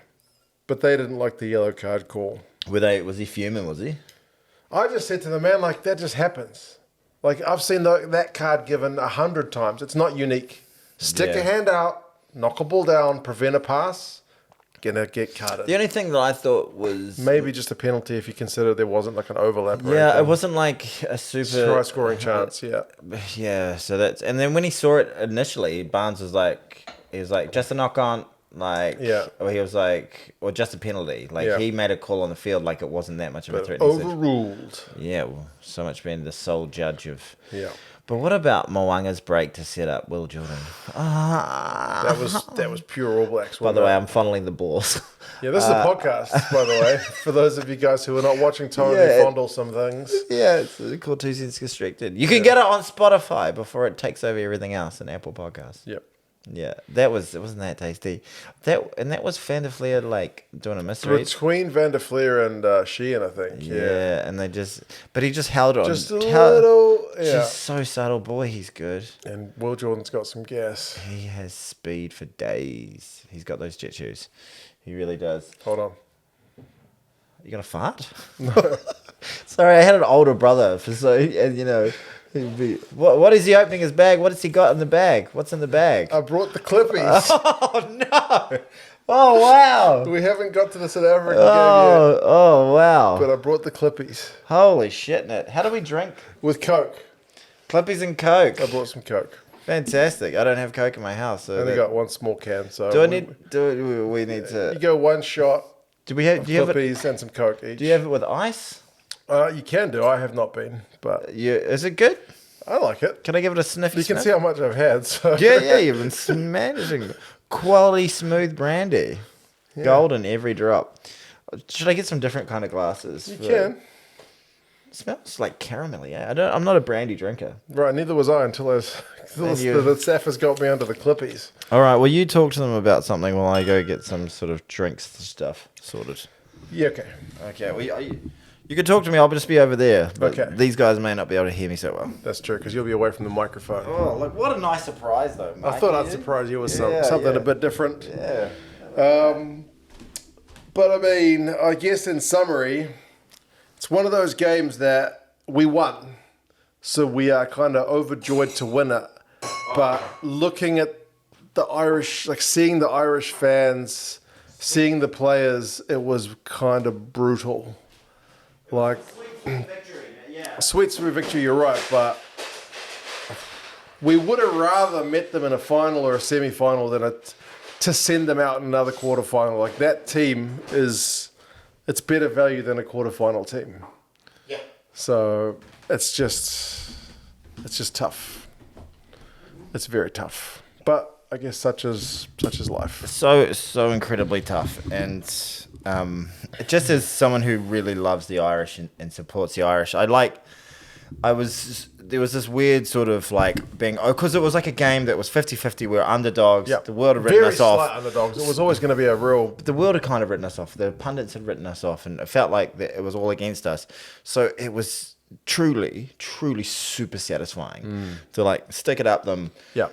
But they didn't like the yellow card call. Was he fuming, was he? I just said to the man, like, that just happens. Like, I've seen that card given 100 times. It's not unique. Stick a hand out, knock a ball down, prevent a pass, gonna get carded. The only thing that I thought was... Maybe just a penalty if you consider there wasn't like an overlap. Yeah, it wasn't like a super... high scoring chance, yeah. Yeah, so that's... And then when he saw it initially, Barnes was like... He was like, just a knock on. Like, or he was like, or just a penalty. Like, he made a call on the field like it wasn't that much of a threat. Overruled. Yeah, well, so much being the sole judge of... Yeah. But what about Mo'unga's break to set up Will Jordan? That was pure All Blacks. By the way, I'm funneling the balls. Yeah, this is a podcast, by the way, for those of you guys who are not watching Tony fondle some things. Yeah, it's called 2 Cents Constricted. You can get it on Spotify before it takes over everything else in Apple Podcasts. Yep. Yeah, it wasn't that tasty. That was Van der Fleer like doing a misread between Van der Fleer and Sheehan, I think. Yeah, and but he just held it just a little. Just so subtle, boy. He's good. And Will Jordan's got some gas. He has speed for days. He's got those jet shoes. He really does. Hold on. You gonna fart? Sorry, I had an older brother, and you know. What is he opening his bag? What has he got in the bag? What's in the bag? I brought the Klippies. Oh, no. Oh, wow. We haven't got to the South African game yet. Oh, wow. But I brought the Klippies. Holy shit, Nat. How do we drink? With Coke. Klippies and Coke. I brought some Coke. Fantastic. I don't have Coke in my house. So I only got one small can. So we need to... You go one shot. Do you have Klippies and some Coke each. Do you have it with ice? You can do. I have not been, but is it good? I like it. Can I give it a sniffy? You can see how much I've had. So. Yeah, you've been smashing quality smooth brandy, golden every drop. Should I get some different kind of glasses? You can. It smells like caramelly. Yeah, I'm not a brandy drinker. Right, neither was I until the staff has got me under the Klippies. All right, well, you talk to them about something while I go get some sort of drinks stuff sorted. Yeah, okay. Okay, well, you can talk to me. I'll just be over there. But okay. These guys may not be able to hear me so well. That's true, because you'll be away from the microphone. Oh, look, what a nice surprise, though, Mike. I thought I'd surprise you with something a bit different. Yeah. But, I mean, I guess in summary, it's one of those games that we won. So we are kind of overjoyed to win it. But looking at the Irish, like seeing the Irish fans, seeing the players, it was kind of brutal. Like, sweet victory, you're right, but we would have rather met them in a final or a semi-final than to send them out in another quarter-final. Like, that team it's better value than a quarter-final team. Yeah. So it's just tough. It's very tough. But I guess such is life. So incredibly tough, and just as someone who really loves the Irish and supports the Irish, there was this weird sort of like being, because it was like a game that was 50-50. We were underdogs. Yep. The world had written us off. Very slight underdogs. It was always going to be a real... The world had kind of written us off. The pundits had written us off, and it felt like it was all against us. So it was truly, truly super satisfying to like stick it up them. Yeah.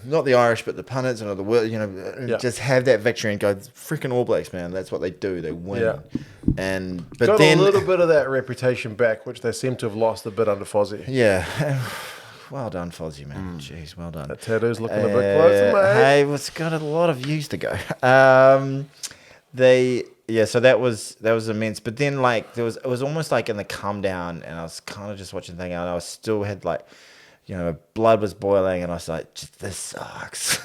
Not the Irish, but the pundits and the world, you know, just have that victory and go, freaking All Blacks, man. That's what they do. They win. Yeah. But got then a little bit of that reputation back, which they seem to have lost a bit under Fozzie. Yeah. Well done, Fozzie, man. Jeez, well done. That tattoo's looking a bit closer, mate. Hey, it's got a lot of views to go. So that was immense. But then like it was almost like in the come down, and I was kind of just watching the thing, and I still had like, you know, blood was boiling, and I was like, this sucks.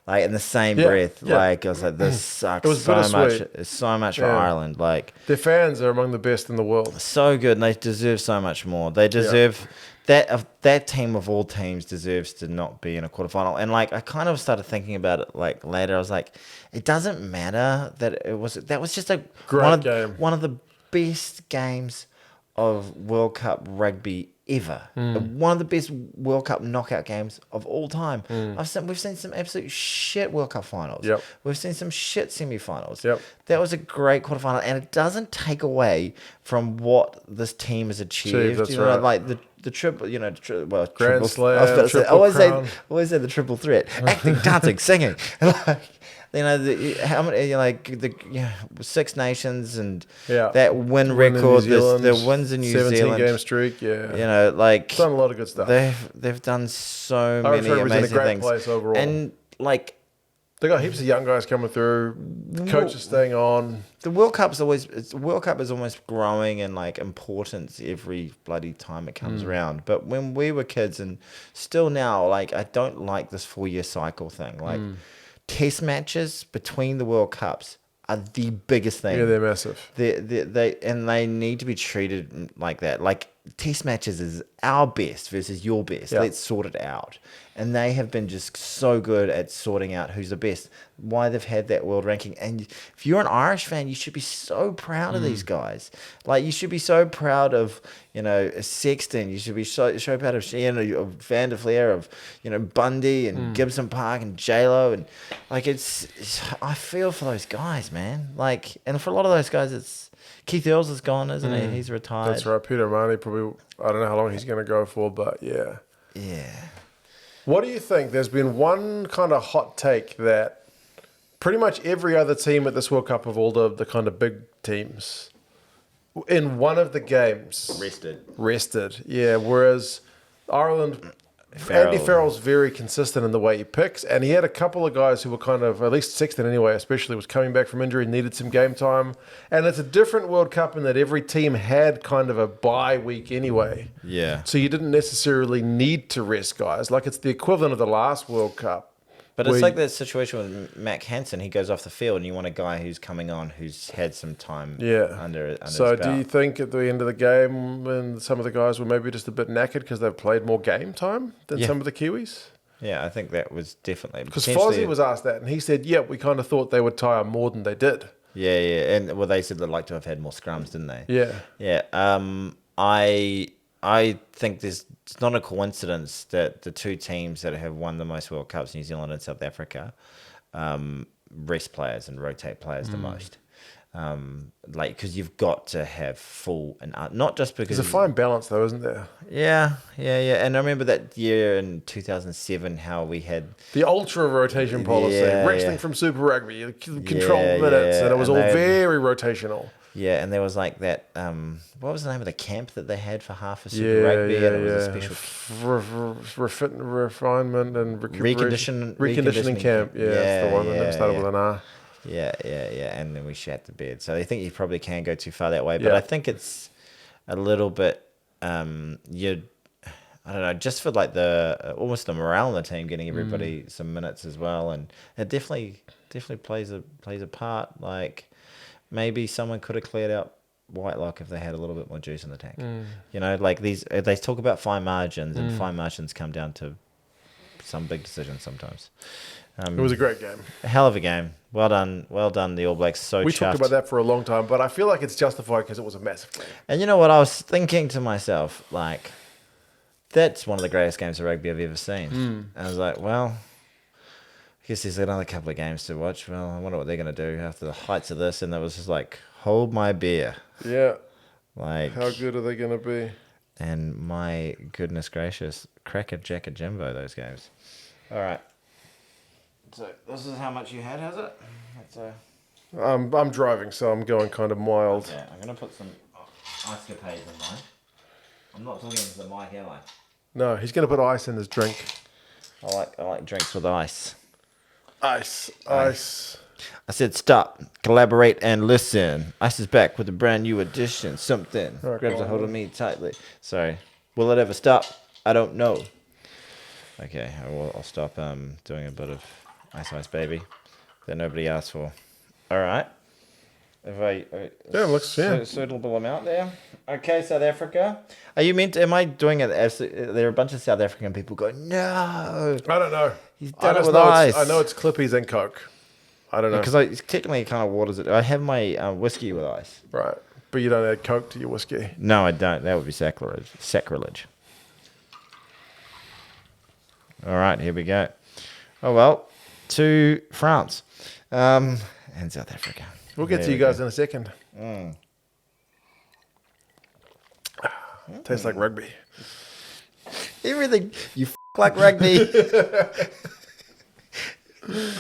Like in the same Yeah, breath, yeah. like I was like, this sucks It was so much. bittersweet. It's so much for Yeah. Ireland. Like Their fans are among the best in the world. so good, and they deserve so much more. They deserve that team of all teams deserves to not be in a quarterfinal. And like I kind of started thinking about it like later. I was like, it doesn't matter that that was just a Great game. one of the best games of World Cup rugby ever. One of the best World Cup knockout games of all time. We've seen some absolute shit World Cup finals. Yep. We've seen some shit semi-finals. Yep. That was a great quarterfinal, and it doesn't take away from what this team has achieved. That's you know, right. like the triple, Grand triple, Slam, I was about to say, I Triple always say the triple threat: acting, dancing, singing. Like, you know, how many, Six Nations and that win record, the wins in New 17 Zealand, game streak, yeah. You know, like Done a lot of good stuff. They've done so many IREvNZL was in a amazing great things, place overall. and like They got heaps of young guys coming through. Coaches staying on. the World Cup is almost growing in like importance every bloody time it comes around. But when we were kids, and still now, like I don't like this 4-year cycle thing. Like test matches between the World Cups are the biggest thing. Yeah, they're massive. They need to be treated like that. Like test matches is our best versus your best. Yeah. Let's sort it out. And they have been just so good at sorting out who's the best. Why they've had that world ranking. And if you're an Irish fan, you should be so proud of these guys. Like you should be so proud of, Sexton. You should be so proud of Sheehan, of Van der Fleer, of, Bundy and Gibson Park and J-Lo. And like I feel for those guys, man. Like, and for a lot of those guys, it's Keith Earls is gone, isn't he? He's retired. That's right. Peter Marnie probably, I don't know how long he's going to go for, but yeah. Yeah. What do you think? There's been one kind of hot take that pretty much every other team at this World Cup of all the kind of big teams in one of the games rested. Yeah, whereas Ireland, Andy Farrell's very consistent in the way he picks, and he had a couple of guys who were kind of, at least Sexton anyway, especially was coming back from injury, needed some game time. And it's a different World Cup in that every team had kind of a bye week anyway. Yeah. So you didn't necessarily need to rest guys. Like it's the equivalent of the last World Cup. But it's like that situation with Mac Hansen. He goes off the field, and you want a guy who's coming on who's had some time under So his belt. do you think at the end of the game, when some of the guys were maybe just a bit knackered because they've played more game time than some of the Kiwis? Yeah, I think that was definitely... Because Fozzie was asked that, and he said, we kind of thought they would tire more than they did. Yeah. And, well, they said they'd like to have had more scrums, didn't they? Yeah. Yeah. I think it's not a coincidence that the two teams that have won the most World Cups, New Zealand and South Africa, rest players and rotate players the most. Because you've got to have full and not just because there's a fine balance though, isn't there? Yeah. And I remember that year in 2007 how we had the ultra rotation policy, wrestling from Super Rugby, controlled minutes, and it was all very rotational. Yeah, and there was like that. What was the name of the camp that they had for half of Super Rugby? And it was a special refinement and reconditioning camp. Yeah, that's the one. And it started with an R. Yeah, and then we shat the bed. So I think you probably can go too far that way, but I think it's a little bit. I don't know, just for like almost the morale in the team, getting everybody some minutes as well, and it definitely plays a part. Like maybe someone could have cleared out Whitelock if they had a little bit more juice in the tank. Like they talk about fine margins, and fine margins come down to some big decisions sometimes. It was a great game. A hell of a game. Well done, the All Blacks. We talked about that for a long time, but I feel like it's justified because it was a massive game. And you know what? I was thinking to myself, like, that's one of the greatest games of rugby I've ever seen. And I was like, well, I guess there's another couple of games to watch. Well, I wonder what they're going to do after the heights of this. And it was just like, hold my beer. Yeah. Like, how good are they going to be? And my goodness gracious, cracker jack at Jimbo, those games. All right. So this is how much you had, has it? I'm driving, so I'm going kind of mild. Okay, I'm going to put some ice-capades in mine. I'm not talking to the mic, am I? No, he's going to put ice in his drink. I like drinks with ice. Ice. I said stop, collaborate, and listen. Ice is back with a brand new edition. Something grabs a hold of me tightly. Sorry. Will it ever stop? I don't know. Okay, I'll stop doing a bit of Ice, baby. That nobody asked for. All right. Suitable amount there. Okay, South Africa. Am I doing it? There are a bunch of South African people going, no. I don't know. He's done it with ice. I know it's Klippies and Coke. I don't know. Because technically kind of waters it. I have my whiskey with ice. Right. But you don't add Coke to your whiskey. No, I don't. That would be sacrilege. All right, here we go. Oh, well, to France and South Africa. We'll get to you guys in a second. Tastes like rugby. Everything. You like rugby.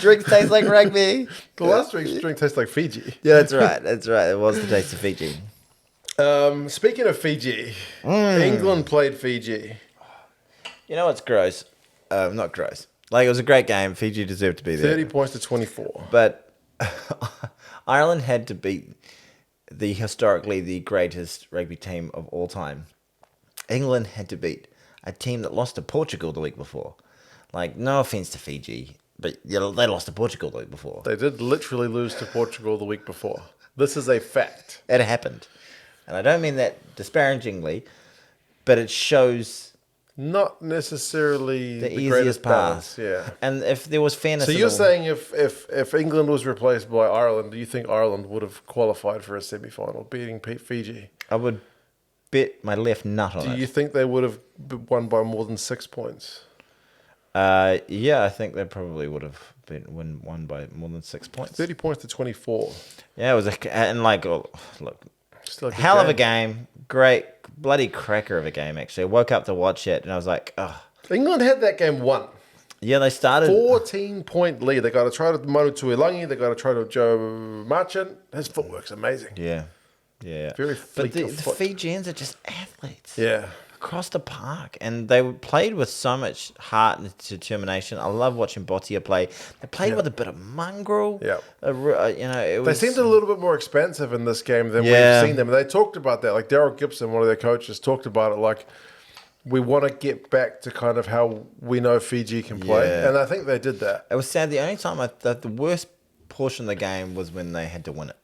Drinks taste like rugby. The last drink tastes like Fiji. Yeah, that's right. It was the taste of Fiji. Speaking of Fiji, England played Fiji. You know what's gross? Not gross. Like, it was a great game. Fiji deserved to be there. 30 points to 24. But Ireland had to beat historically the greatest rugby team of all time. England had to beat a team that lost to Portugal the week before. Like, no offense to Fiji, but they lost to Portugal the week before. They did literally lose to Portugal the week before. This is a fact. It happened. And I don't mean that disparagingly, but it shows... Not necessarily the easiest path. Yeah. And if there was fairness... So you're saying if England was replaced by Ireland, do you think Ireland would have qualified for a semi-final, beating Fiji? I would bet my left nut on it. Do you think they would have won by more than 6 points? Yeah, I think they probably would have won by more than 6 points. 30 points to 24. Yeah, it was Still a hell of a game. Great, bloody cracker of a game, actually. I woke up to watch it, and I was like, oh. England had that game won. Yeah, they started... 14-point lead. They got to try to Manu Tuilangi. They got to try to Joe Marchant. His footwork's amazing. Yeah. Very fleet But the Fijians are just athletes. Yeah. Across the park, and they played with so much heart and determination. I love watching Botia play. They played with a bit of mongrel. Yeah, they seemed a little bit more expensive in this game than we've seen them. And they talked about that. Like Daryl Gibson, one of their coaches, talked about it. Like, we want to get back to kind of how we know Fiji can play, and I think they did that. It was sad. The only time the worst portion of the game was when they had to win it.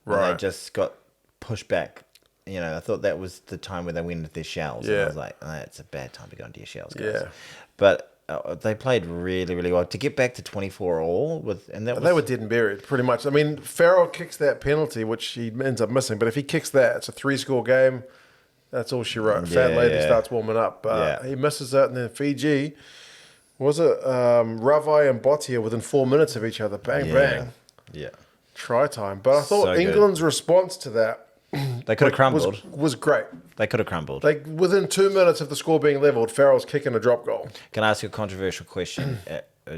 When they just got pushed back. I thought that was the time where they went into their shells. Yeah. And I was like, it's a bad time to go into your shells, guys. Yeah. But they played really, really well. To get back to 24 all, they were dead and buried, pretty much. I mean, Farrell kicks that penalty, which he ends up missing. But if he kicks that, it's a 3-score game. That's all she wrote. Fat lady starts warming up. He misses that, and then Fiji, was it Ravai and Botia within 4 minutes of each other? Bang, bang. Yeah. Try time. But I thought England's response to that, they could have crumbled. Was great. They could have crumbled. Within 2 minutes of the score being leveled, Farrell's kicking a drop goal. Can I ask you a controversial question?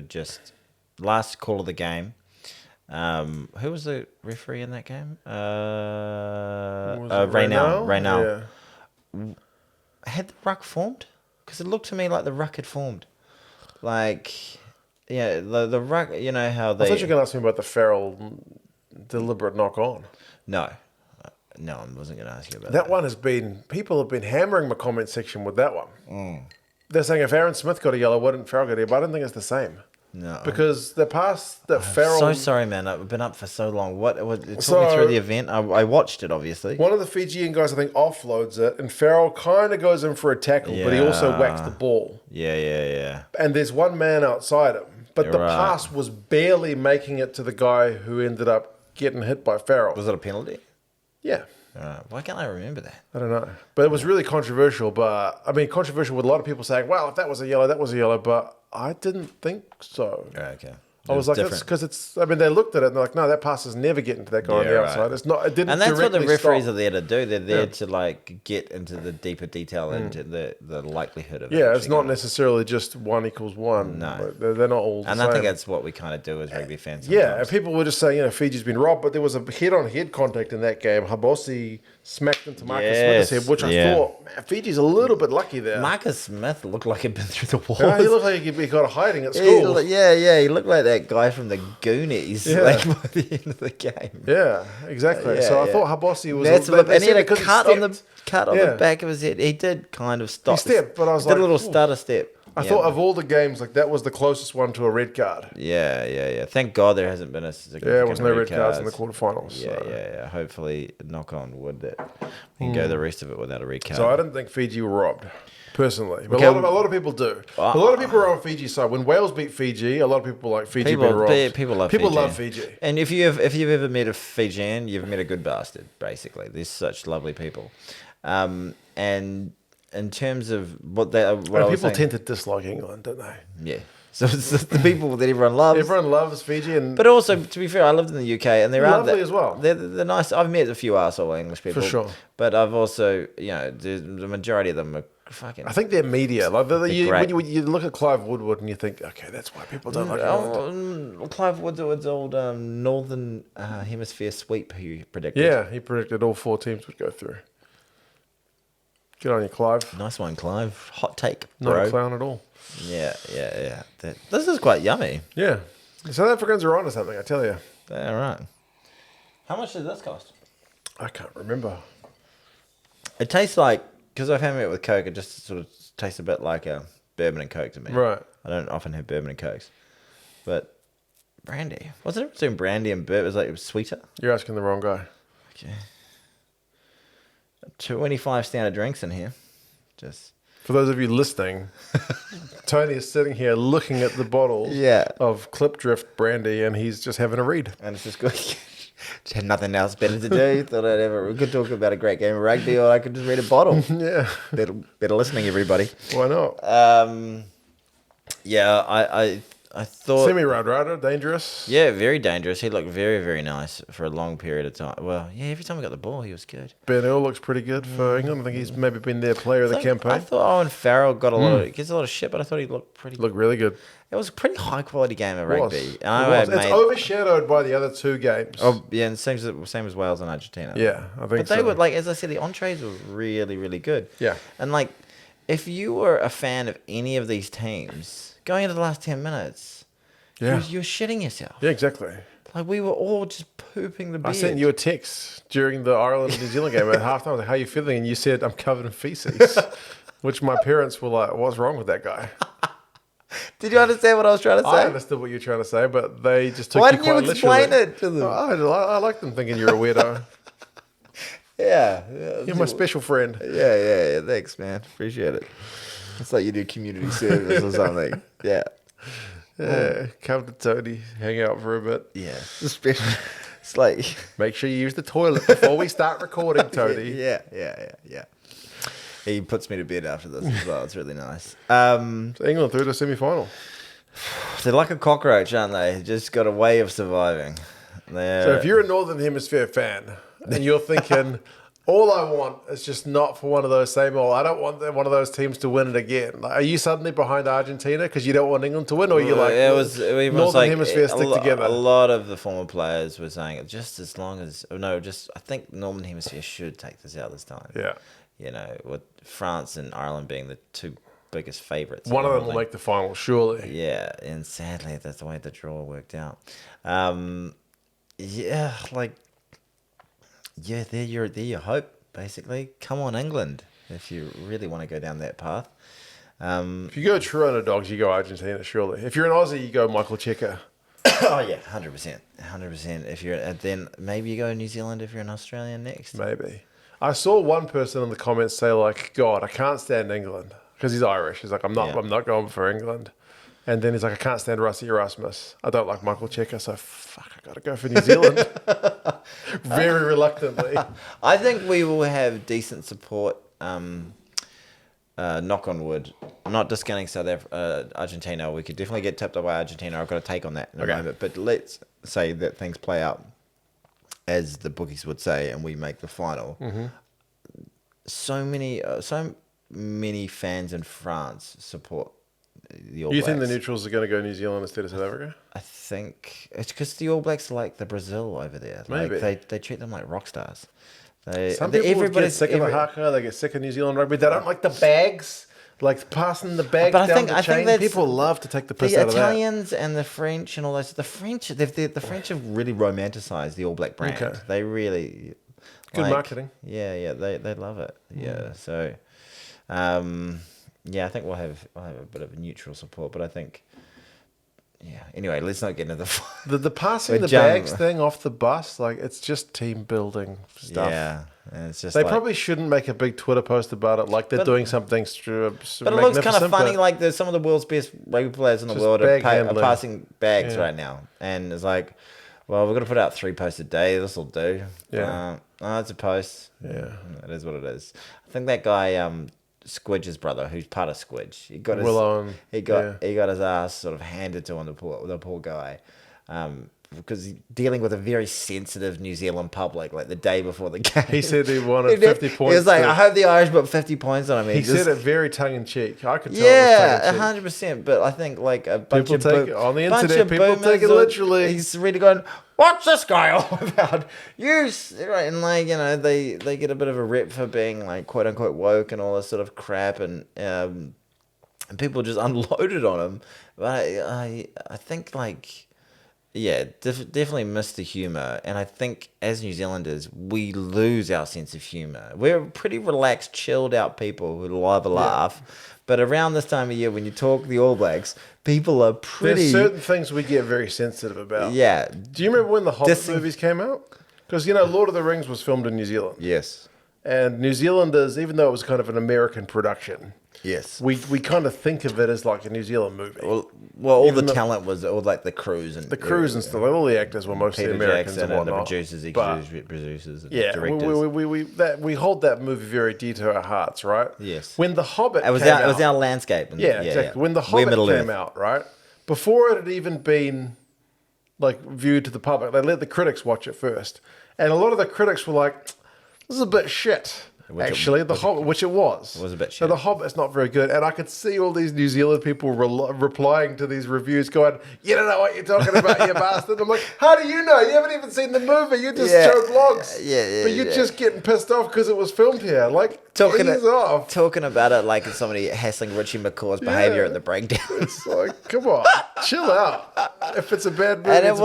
Just last call of the game. Who was the referee in that game? Raynell. Yeah. Had the ruck formed? Because it looked to me like the ruck had formed. Like, the ruck. You know how they. I thought you were going to ask me about the Farrell deliberate knock on. No, I wasn't going to ask you about that. That one has been... People have been hammering my comment section with that one. They're saying if Aaron Smith got a yellow, why didn't Farrell get a yellow? But I don't think it's the same. No. Because the pass that Farrell... So sorry, man. I've been up for so long. Talk me through the event. I watched it, obviously. One of the Fijian guys, I think, offloads it, and Farrell kind of goes in for a tackle, but he also whacks the ball. Yeah. And there's one man outside him. But pass was barely making it to the guy who ended up getting hit by Farrell. Was it a penalty? Yeah. Why can't I remember that? I don't know. But it was really controversial. But I mean, controversial with a lot of people saying, well, if that was a yellow, that was a yellow. But I didn't think so. Okay. I was like, that's because it's... I mean, they looked at it and they're like, no, that pass is never getting to that guy on the outside. It's not... It didn't. And that's what the referees are there to do. They're there to like get into the deeper detail into the likelihood of it. Yeah, it's not necessarily just 1 = 1. No, they're not all. And I think that's what we kind of do as rugby fans. Yeah, and people were just saying, Fiji's been robbed, but there was a head-on-head contact in that game. Habosi smacked into Marcus Smith's head, which I thought, man, Fiji's a little bit lucky there. Marcus Smith looked like he'd been through the wall. He looked like he got a hiding at school. He looked like that guy from the Goonies like by the end of the game. Yeah, exactly. So I thought Habosi was... and he had a cut on the back of his head. He did kind of stop. He stepped, but I was did a little stutter step. I thought of all the games, like that was the closest one to a red card. Yeah. Thank God there hasn't been a significant Yeah, it was no red cards cards in the quarterfinals. Yeah. Hopefully, knock on wood, that we can go the rest of it without a red card. So I didn't think Fiji were robbed, personally. But Okay. a lot of people do. A lot of people are on Fiji's side. When Wales beat Fiji, a lot of people were like Fiji being robbed. People love Fiji. And if you've ever met a Fijian, you've met a good bastard. Basically, they're such lovely people. And in terms of people tend to dislike England, don't they? Yeah. So it's the people that everyone loves. Everyone loves Fiji, but also, to be fair, I lived in the UK, and they're lovely as well. They're nice. I've met a few arsehole English people for sure, but I've also, the majority of them are fucking. I think they're media. Like when you look at Clive Woodward and you think, okay, that's why people don't like England. Clive Woodward's old Northern Hemisphere sweep he predicted. Yeah, he predicted all 4 teams would go through. Good on you, Clive. Nice one, Clive. Hot take, bro. Not a clown at all. Yeah. This is quite yummy. Yeah. South Africans are on to something, I tell you. All right. How much did this cost? I can't remember. It tastes like, because I've had it with Coke, it just sort of tastes a bit like a bourbon and Coke to me. Right. I don't often have bourbon and Cokes. But brandy. What's the difference between brandy and bourbon? It was sweeter? You're asking the wrong guy. Okay. 25 standard drinks in here. Just for those of you listening, Tony is sitting here looking at the bottles of Klipdrift brandy, and he's just having a read. And it's just good. Just had nothing else better to do. Thought we could talk about a great game of rugby, or I could just read a bottle. Yeah. Better listening, everybody. Why not? I thought semi-rad-radder, dangerous. Yeah, very dangerous. He looked very, very nice for a long period of time. Well, yeah, every time we got the ball, he was good. Ben Earl looks pretty good for England. I think he's maybe been their player of the campaign. I thought Owen Farrell gets a lot of shit, but I thought he looked pretty. Looked really good. It was a pretty high quality game of rugby. It's overshadowed by the other 2 games. Oh yeah, and same as Wales and Argentina. Yeah, I think. But they were, like, as I said, the entrees were really, really good. Yeah, and like, if you were a fan of any of these teams going into the last 10 minutes. Yeah. You're shitting yourself. Yeah, exactly. Like, we were all just pooping the bed. I sent you a text during the Ireland-New Zealand game at halftime. I was like, how are you feeling? And you said, I'm covered in feces. Which my parents were like, what's wrong with that guy? Did you understand what I was trying to say? I understood what you were trying to say, but they just took Why you quite didn't you explain literally. it to them? I like them thinking you're a weirdo. Yeah. You're my special friend. Yeah. Thanks, man. Appreciate it. It's like you do community service or something. Yeah. Yeah, come to Tony, hang out for a bit. Yeah, it's like make sure you use the toilet before we start recording, Tony. Yeah. He puts me to bed after this as well. It's really nice. So England through to semi-final. They're like a cockroach, aren't they? Just got a way of surviving. So if you're a Northern Hemisphere fan and you're thinking, all I want is just not for one of those same old. I don't want one of those teams to win it again. Like, are you suddenly behind Argentina because you don't want England to win, or are you like Northern Hemisphere stick together? A lot of the former players were saying just as long as I think Northern Hemisphere should take this out this time. Yeah, with France and Ireland being the 2 biggest favourites. One of them will make the final, surely. Yeah, and sadly that's the way the draw worked out. They're your hope, basically. Come on, England, if you really want to go down that path. If you go true underdogs, you go Argentina, surely. If you're an Aussie, you go Michael Cheika. Oh, yeah, 100%. If you're then maybe you go New Zealand if you're an Australian next. Maybe. I saw one person in the comments say, like, God, I can't stand England. Because he's Irish. He's like, I'm not going for England. And then he's like, I can't stand Rusty Erasmus. I don't like Michael Cheika, so fuck, I got to go for New Zealand. Very reluctantly. I think we will have decent support, knock on wood. I'm not discounting Argentina. We could definitely get tipped up by Argentina. I've got a take on that in a moment. But let's say that things play out as the bookies would say, and we make the final. Mm-hmm. So many fans in France support the All You Blacks. think the neutrals are going to go New Zealand instead of South Africa? I think it's because the All Blacks are like the Brazil over there. Maybe. They treat them like rock stars. Some people get sick of the haka. They get sick of New Zealand rugby. They don't like the bags. Like passing the bag down the chain. People love to take the piss out of that. The Italians and the French and all those. The French have really romanticized the All Black brand. Okay. They really good marketing. Yeah, they love it. Yeah, so Yeah, I think we'll have a bit of a neutral support, but I think. Yeah. Anyway, let's not get into the passing the bags thing off the bus. Like, it's just team building stuff. Yeah, and it's just they probably shouldn't make a big Twitter post about it. Like they're doing something. But it looks kind of funny. Like there's some of the world's best rugby players in the world are passing bags right now, and it's like, well, we're gonna put out 3 posts a day. This will do. Yeah. It's a post. Yeah. It is what it is. I think that guy. Squidge's brother, who's part of Squidge, he got his ass sort of handed to him, the poor guy, because he's dealing with a very sensitive New Zealand public. Like the day before the game, he said he wanted 50 points. He was like, "I hope the Irish put 50 points on him." He said it very tongue in cheek. I could tell. Yeah, 100%. But I think like a bunch people of on the internet, people take it literally. He's really going, "What's this guy all about?" Right, and like they get a bit of a rep for being like quote unquote woke and all this sort of crap, and people just unloaded on him. But I think like. Yeah, definitely miss the humour. And I think as New Zealanders, we lose our sense of humour. We're pretty relaxed, chilled out people who love a laugh. But around this time of year, when you talk the All Blacks, people are pretty... There's certain things we get very sensitive about. Yeah. Do you remember when the Hobbit movies came out? Because, Lord of the Rings was filmed in New Zealand. Yes. And New Zealanders, even though it was kind of an American production... Yes, we kind of think of it as like a New Zealand movie. Well, all the talent was all like the crews and stuff. Like, all the actors were mostly Peter Americans Jackson and whatnot. The producers, and directors. We hold that movie very dear to our hearts, right? Yes. When The Hobbit it was our landscape. Exactly. When The Hobbit came out, right, before it had even been like viewed to the public, they let the critics watch it first, and a lot of the critics were like, "This is a bit shit." The Hobbit, which it was. It was a bit shit. So The Hobbit's not very good. And I could see all these New Zealand people replying to these reviews going, "You don't know what you're talking about, you bastard." I'm like, how do you know? You haven't even seen the movie. You just show blogs. But you're just getting pissed off because it was filmed here. Like, ease off. Talking about it like somebody hassling Richie McCaw's behavior at the breakdown. It's like, come on, chill out. If it's a bad movie, and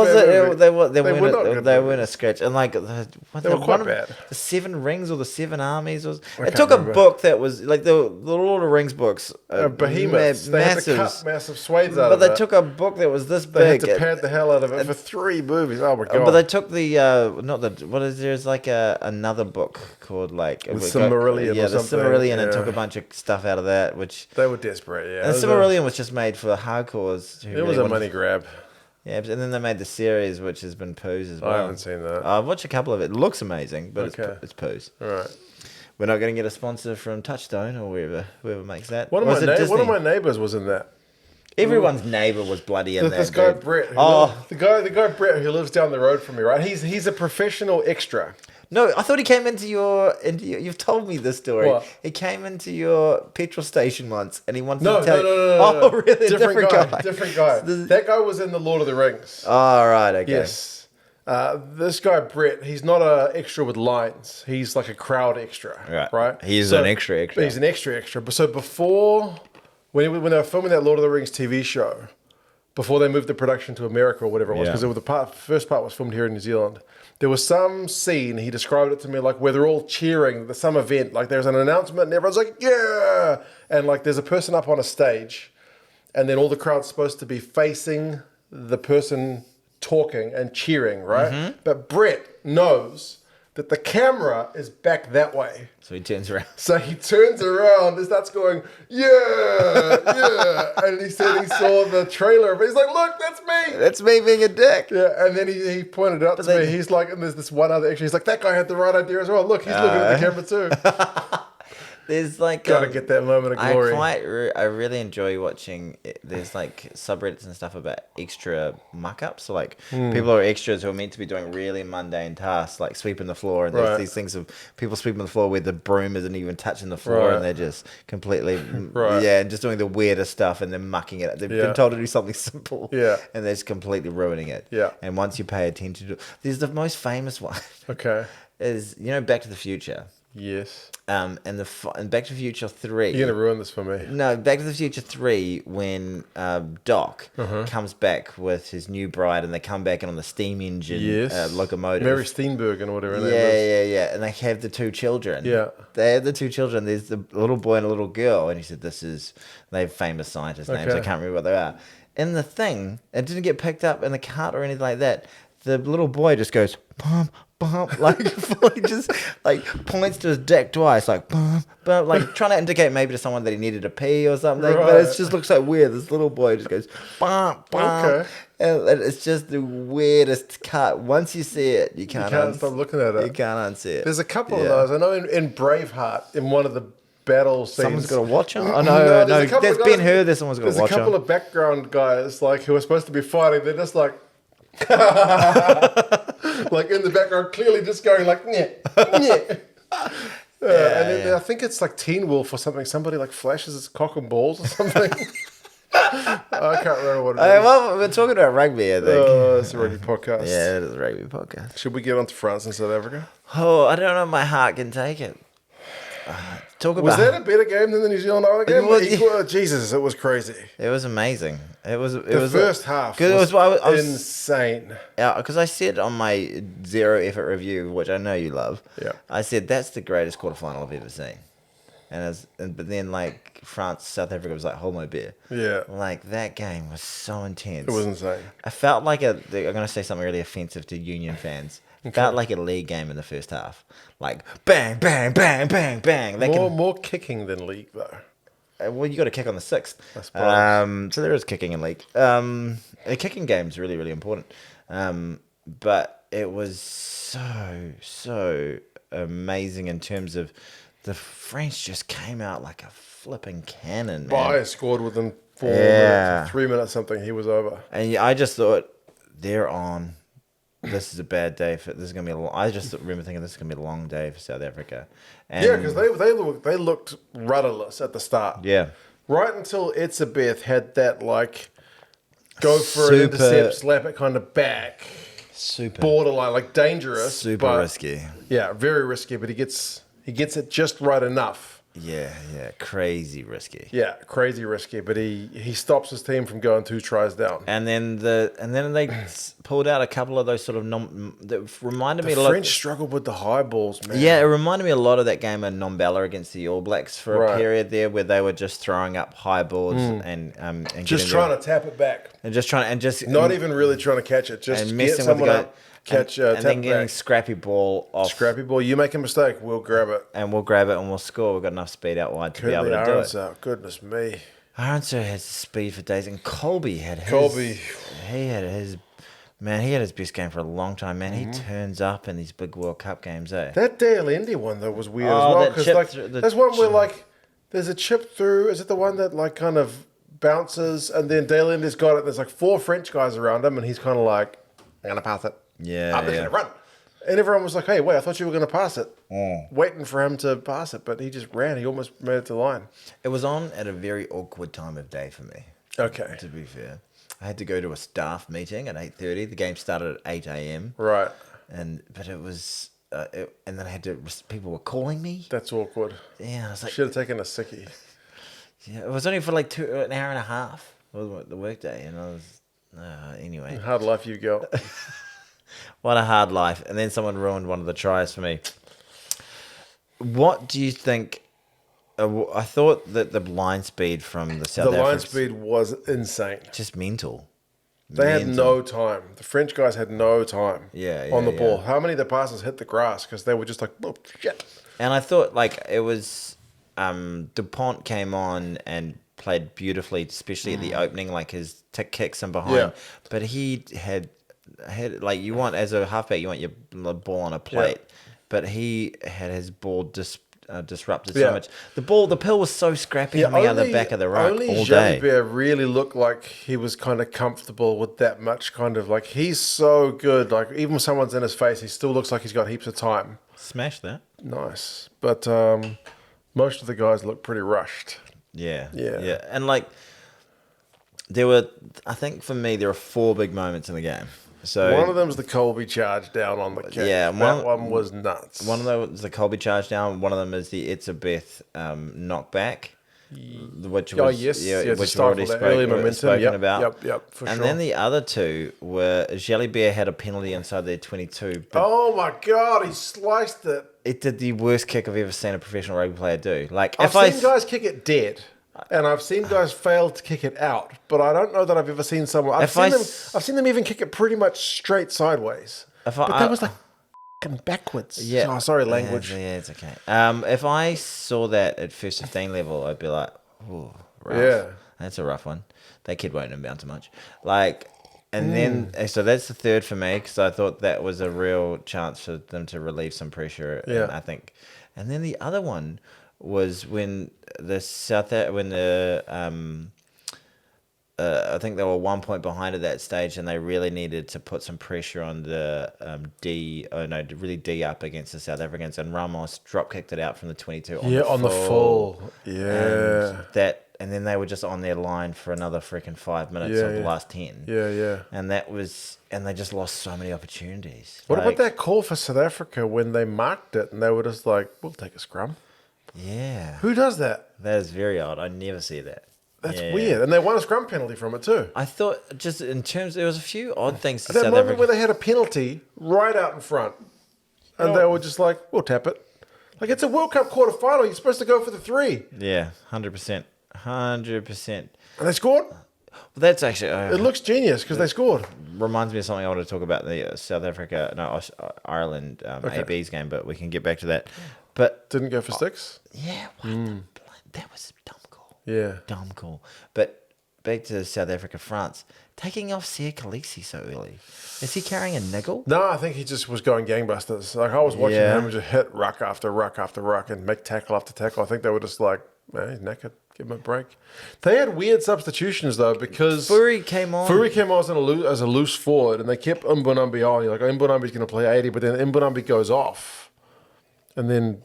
they weren't a scratch. And like, they were quite bad. The Seven Rings or the Seven Armies. It took a book that was like the Lord of the Rings books, behemoths. They had to cut massive swathes out of it. But they took a book that was this big. They had to pad the hell out of it for 3 movies. Oh my god! But they took there's like another book called like the Silmarillion. The Silmarillion, and took a bunch of stuff out of that, which they were desperate. Yeah, and the Silmarillion was just made for hardcores. It was a money grab. Yeah, and then they made the series, which has been poos as well. I haven't seen that. I've watched a couple of it. It looks amazing, but it's poos. All right. We're not going to get a sponsor from Touchstone or whoever makes that. One of my neighbours was in that. Everyone's neighbour was bloody in that. This guy Brett. The guy Brett who lives down the road from me, right? He's a professional extra. No, I thought he came into your. You've told me this story. What? He came into your petrol station once, and he wanted to tell you. No. Oh, really? Different guy. That guy was in the Lord of the Rings. Oh, right. Okay. Yes. This guy Brett, he's not an extra with lines. He's like a crowd extra, right? He's an extra. He's an extra. But so before, when they were filming that Lord of the Rings TV show, before they moved the production to America or whatever it was, because the first part was filmed here in New Zealand, there was some scene, he described it to me like where they're all cheering, some event, like there's an announcement and everyone's like, yeah! And like there's a person up on a stage, and then all the crowd's supposed to be facing the person talking and cheering, right? Mm-hmm. But Brett knows that the camera is back that way. So he turns around. So he turns around and starts going, yeah. And he said he saw the trailer, but he's like, look, that's me. That's me being a dick. Yeah, and then he pointed out to me, he's like, and there's this one other extra, he's like, that guy had the right idea as well. Look, he's looking at the camera too. There's like gotta get that moment of glory. I really enjoy watching. There's like subreddits and stuff about extra muck-ups. So like people who are extras who are meant to be doing really mundane tasks, like sweeping the floor, and there's these things of people sweeping the floor where the broom isn't even touching the floor, and they're just completely and just doing the weirdest stuff, and they're mucking it. They've been told to do something simple, and they're just completely ruining it. Yeah. And once you pay attention to, there's the most famous one. Okay. Is Back to the Future. Yes. And Back to the Future 3. You're gonna ruin this for me. No, Back to the Future 3 when Doc comes back with his new bride and they come back in on the steam engine locomotive. Mary Steenburgen or whatever her name is. Yeah. And they have the two children. Yeah. They have the two children. There's the little boy and a little girl. And he said, they have famous scientist names. I can't remember what they are. In the thing, it didn't get picked up in the cart or anything like that. The little boy just goes, bum, bum, like, he just, like, points to his dick twice, like, bum, bum, like, trying to indicate maybe to someone that he needed a pee or something, but it just looks so weird. This little boy just goes, bum, bum. Okay. And it's just the weirdest cut. Once you see it, you can't stop looking at it. You can't unsee it. There's a couple of those. I know in Braveheart, in one of the battle scenes. Someone's got to watch him? Oh, no. There's Ben Hur there. Someone's got to watch him. There's a couple of background guys, like, who are supposed to be fighting. They're just like, like in the background, clearly just going like, yeah. And then I think it's like Teen Wolf or something. Somebody like flashes his cock and balls or something. I can't remember what it is. Well, we're talking about rugby, I think. Oh, it's a rugby podcast. Yeah, it is a rugby podcast. Should we get on to France and South Africa? Oh, I don't know if my heart can take it. Was that a better game than the New Zealand Ireland game? Jesus, it was crazy. It was amazing. It was the first half was insane. Yeah, because I said on my zero effort review, which I know you love, I said that's the greatest quarterfinal I've ever seen. But then like France, South Africa was like hold my beer. Yeah, like that game was so intense. It was insane. I felt like I'm going to say something really offensive to Union fans. Felt like a league game in the first half. Like, bang, bang, bang, bang, bang. More kicking than league, though. Well, you got to kick on the 6th. I suppose. So there is kicking in league. A kicking game is really, really important. But it was so amazing in terms of the French just came out like a flipping cannon, man. Bayer scored within 4 minutes, 3 minutes something, he was over. And I just thought, they're on. This is a bad day for. This is gonna be a long. I just remember thinking this is gonna be a long day for South Africa. And because they looked rudderless at the start. Yeah, right until Etzebeth had that like go for an intercept, slap it kind of back, super borderline, like dangerous, super risky. Yeah, very risky. But he gets it just right enough. Yeah, crazy risky. Yeah, crazy risky, but he stops his team from going 2 tries down. And then they pulled out a couple of those sort of that reminded me a lot. The French struggled with the high balls, man. Yeah, it reminded me a lot of that game in Nombella against the All Blacks for a period there, where they were just throwing up high balls and just trying to tap it back and not even really trying to catch it, just and messing with the guy. And then getting scrappy ball off. Scrappy ball. You make a mistake, we'll grab it. And we'll grab it and we'll score. We've got enough speed out wide to be able to do it. Goodness me. IREvNZL has speed for days. And Colby had his... He had his best game for a long time, man. He turns up in these big World Cup games, eh? That WALvARG one, though, was weird as well. Because there's one where, like, there's a chip through. Is it the one that, like, kind of bounces and then WALvARG's got it. There's, like, 4 French guys around him and he's kind of like, I'm going to pass it. Yeah, I'm just going to run. And everyone was like, hey, wait, I thought you were going to pass it. Waiting for him to pass it, but he just ran. He almost made it to the line. It was on at a very awkward time of day for me. Okay. To be fair. I had to go to a staff meeting at 8:30. The game started at 8 a.m. Right. But it was... and then I had to... People were calling me. That's awkward. Yeah, I was like... Should have taken a sickie. Yeah, it was only for like an hour and a half. The workday, and I was... anyway. Hard life you got. What a hard life. And then someone ruined one of the tries for me. What do you think... I thought that the line speed from the South Africans... The line speed was insane. Just mental. They had no time. The French guys had no time on the ball. How many of the passes hit the grass? Because they were just like, oh, shit. And I thought, like, it was... Dupont came on and played beautifully, especially at the opening, like his tick kicks and behind. Yeah. But he had like, you want, as a halfback, you want your ball on a plate. Yeah. But he had his ball disrupted so much. The pill was so scrappy coming out of the back of the ruck all day. Only Jalibert really looked like he was kind of comfortable with that much kind of, like, he's so good. Like, even when someone's in his face, he still looks like he's got heaps of time. Smash that. Nice. But most of the guys look pretty rushed. Yeah. And, like, I think for me, there are 4 big moments in the game. So one of them's the Colby charge down on the kick. Yeah, that one was nuts. One of them is the Colby charge down. One of them is the ENGvFIJ knockback, which was which we've already spoken about. Yep, for and sure. then the other two were Jelly Bear had a penalty inside their 22. But oh my God, he sliced it. it did the worst kick I've ever seen a professional rugby player do. Like I've seen guys kick it dead. And I've seen guys fail to kick it out, but I don't know that I've ever seen someone. I've seen them even kick it pretty much straight sideways. But that was like fucking backwards. Yeah. Oh, sorry, language. Yeah, it's okay. If I saw that at first 15 level, I'd be like, oh, rough. Yeah. That's a rough one. That kid won't amount to much. Like, and then, so that's the third for me, because I thought that was a real chance for them to relieve some pressure. Yeah. And I think, and then the other one was when I think they were 1 point behind at that stage, and they really needed to put some pressure on the really D up against the South Africans, and Ramos drop kicked it out from the 22 on the full. Yeah. And then they were just on their line for another freaking 5 minutes of the last 10. Yeah. And they just lost so many opportunities. What about that call for South Africa when they marked it and they were just like, we'll take a scrum? Yeah. Who does that? That is very odd. I never see that. That's weird. And they won a scrum penalty from it too. I thought just in terms, there was a few odd things to At that South moment Africa. where they had a penalty right out in front. And they were just like, we'll tap it. Like, it's a World Cup quarter final. You're supposed to go for the 3. Yeah, 100%. 100%. And they scored? Well, that's actually... It looks genius because they scored. Reminds me of something I want to talk about, the Ireland AB's game, but we can get back to that. But Didn't go for sticks? yeah, that was a dumb call. Yeah. Dumb call. But back to South Africa, France. Taking off Siya Kolisi so early. Is he carrying a niggle? No, I think he just was going gangbusters. Like, I was watching him just hit ruck after ruck after ruck and make tackle after tackle. I think they were just like, man, he's knackered. Give him a break. They had weird substitutions, though, because... Furi came on as a loose forward, and they kept Mbonambi on. You're like, Mbonambi's going to play 80, but then Mbonambi goes off. And then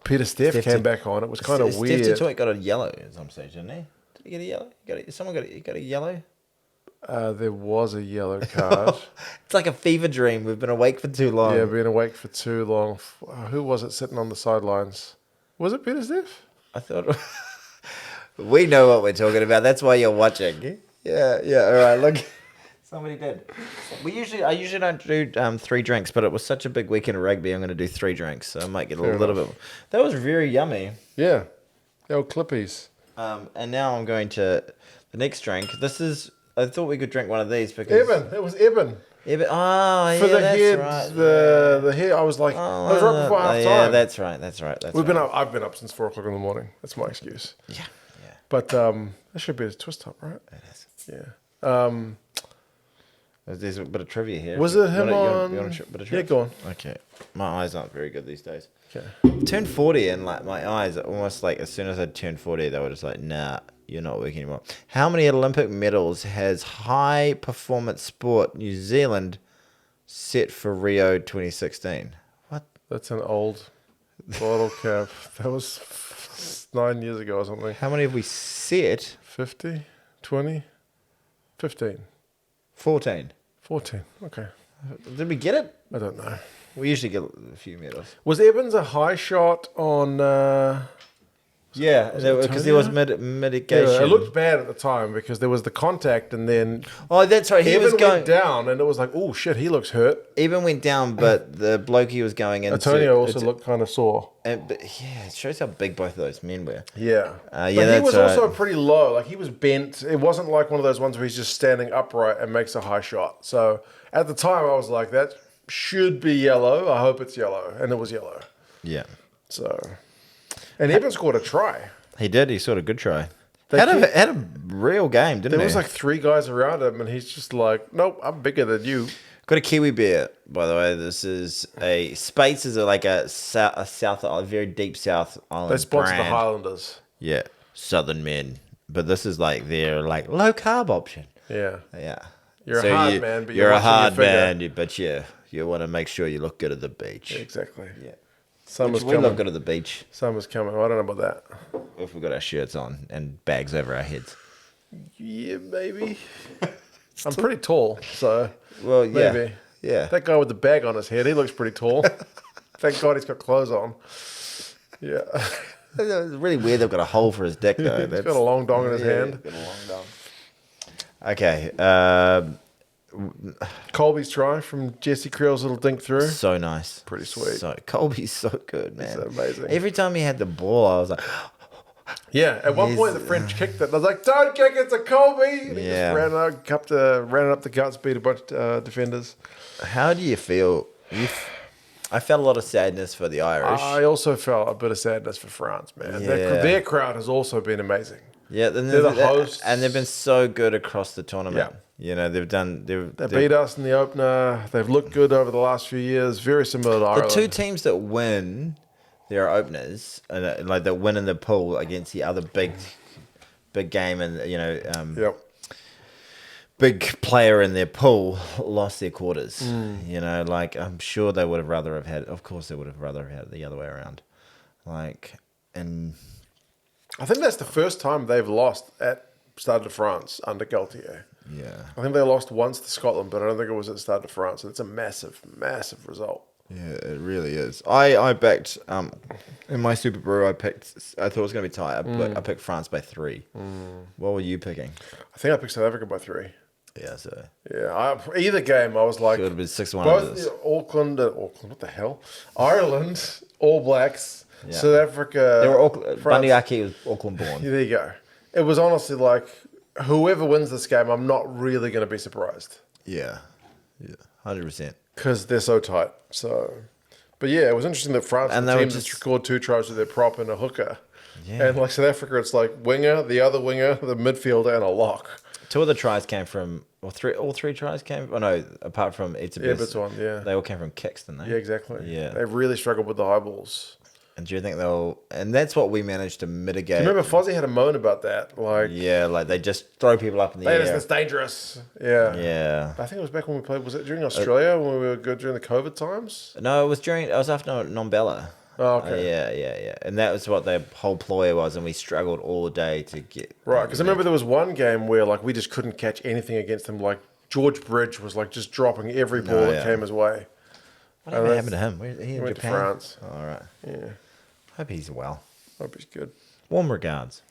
Peter Steph came back on. It was kind of weird. Steph Tutoit got a yellow at some stage, didn't he? Did he get a yellow? Someone got a yellow? There was a yellow card. It's like a fever dream. We've been awake for too long. Yeah, been awake for too long. Who was it sitting on the sidelines? Was it Peter Steph? I thought... We know what we're talking about. That's why you're watching. Yeah. All right, look. Somebody did. I usually don't do 3 drinks, but it was such a big weekend of rugby. I'm going to do 3 drinks, so I might get a little bit. That was very yummy. Yeah, the old Klippies. And now I'm going to the next drink. I thought we could drink one of these because It was Eben. Oh, For yeah, the that's head, right. the hair. I was like, it was right before half time. Yeah, that's right. I've been up since 4 o'clock in the morning. That's my excuse. Yeah. But that should be a twist top, right? It is. Yeah. There's a bit of trivia here. Was it him on? You want a bit of Yeah, go on. Okay. My eyes aren't very good these days. Okay. Turned 40 and like my eyes, almost like as soon as I turned 40, they were just like, nah, you're not working anymore. How many Olympic medals has high performance sport New Zealand set for Rio 2016? What? That's an old bottle cap. That was 9 years ago or something. How many have we set? 50? 20? 15? 14. 14. Okay. Did we get it? I don't know. We usually get a few medals. Was Evans a high shot on... Yeah, because there was mitigation. Yeah, it looked bad at the time because there was the contact and then... Oh, that's right. He was going went down and it was like, oh, shit, he looks hurt. Eben went down, but the bloke he was going into... Antonio also looked kind of sore. But yeah, it shows how big both of those men were. Yeah. But he was also pretty low. Like, he was bent. It wasn't like one of those ones where he's just standing upright and makes a high shot. So at the time, I was like, that should be yellow. I hope it's yellow. And it was yellow. Yeah. So... And Eben scored a try. He did. He scored a good try. Had a real game, didn't he? There was like 3 guys around him, and he's just like, nope, I'm bigger than you. Got a Kiwi beer, by the way. This is a... Space is like a very deep South Island They sponsor brand. the Highlanders. Yeah. Southern men. But this is like their like low carb option. Yeah. Yeah. You're a hard man, but you're a watching your hard figure. man, but you want to make sure you look good at the beach. Yeah, exactly. Yeah. Summer's We coming. love good at the beach. Summer's coming. I don't know about that. If we've got our shirts on and bags over our heads. Yeah, maybe. I'm pretty tall, so Well, yeah. maybe. Yeah. That guy with the bag on his head, he looks pretty tall. Thank God he's got clothes on. Yeah. It's really weird they've got a hole for his dick, though. He's got a long dong in his hand. Got a long dong. Okay. Colby's try from Jesse Creel's little dink through. So nice. Pretty sweet. So Colby's so good, man. It's amazing. Every time he had the ball, I was like, Yeah, at one point the French kicked it. I was like, "Don't kick it, it's a Colby!" And he Yeah. just ran it up the guts, beat a bunch of defenders. how do you feel? I felt a lot of sadness for the Irish. I also felt a bit of sadness for France, man. Yeah. Their crowd has also been amazing. Yeah, They're the hosts. and they've been so good across the tournament. Yeah. You know, They beat us in the opener. They've looked good over the last few years. Very similar to the Ireland. two teams that win their openers and like that win in the pool against the other big game and Yep. big player in their pool lost their quarters. You know, like I'm sure they would have rather have had. Of course, they would have rather have had it the other way around. Like, and I think that's the first time they've lost at Stade de France under Galtier. yeah, I think they lost once to Scotland, but I don't think it was at Stade de France. And it's a massive, massive result. yeah, it really is. I backed in my Super Brew. I thought it was going to be tight. I picked France by 3. What were you picking? I think I picked South Africa by 3. Yeah, so Yeah, either game I was like, it would have been 6-1. both the Auckland, what the hell? Ireland, All Blacks, Yeah. South Africa. They were Auckland. France. Bundyaki was Auckland born. Yeah, there you go. It was honestly like, whoever wins this game, I'm not really going to be surprised Yeah, 100%. because they're so tight. So, but yeah, it was interesting that France And the they were team just scored 2 tries with their prop and a hooker. Yeah. And like South Africa, it's like winger, the other winger, the midfielder, and a lock. 2 of the tries came from, or 3. All 3 tries came. Oh no, apart from Everton, yeah. they all came from kicks, didn't they? Yeah, exactly. Yeah. They really struggled with the high balls. And do you think they'll? And that's what we managed to mitigate. Remember, Fozzie had a moan about that. Like, Yeah, like they just throw people up in the it's air. dangerous. Yeah. Yeah. I think it was back when we played. Was it during Australia when we were good during the COVID times? No, it was after Nombella. Oh, okay. Yeah. And that was what their whole ploy was, and we struggled all day to get Right, because I remember there was one game where like we just couldn't catch anything against them. Like George Bridge was like just dropping every ball that came his way. What happened to him? Where, he in went to Japan? France. All right. Yeah, Hope he's well. hope he's good. Warm regards.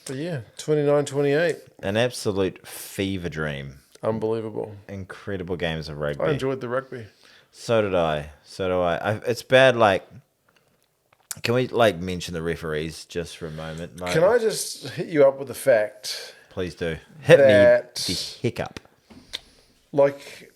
But yeah, 29-28. An absolute fever dream. Unbelievable. Incredible games of rugby. I enjoyed the rugby. So did I. It's bad. Like, can we like mention the referees just for a moment? Like, Can I just hit you up with the fact, please do hit that- me the hiccup. like,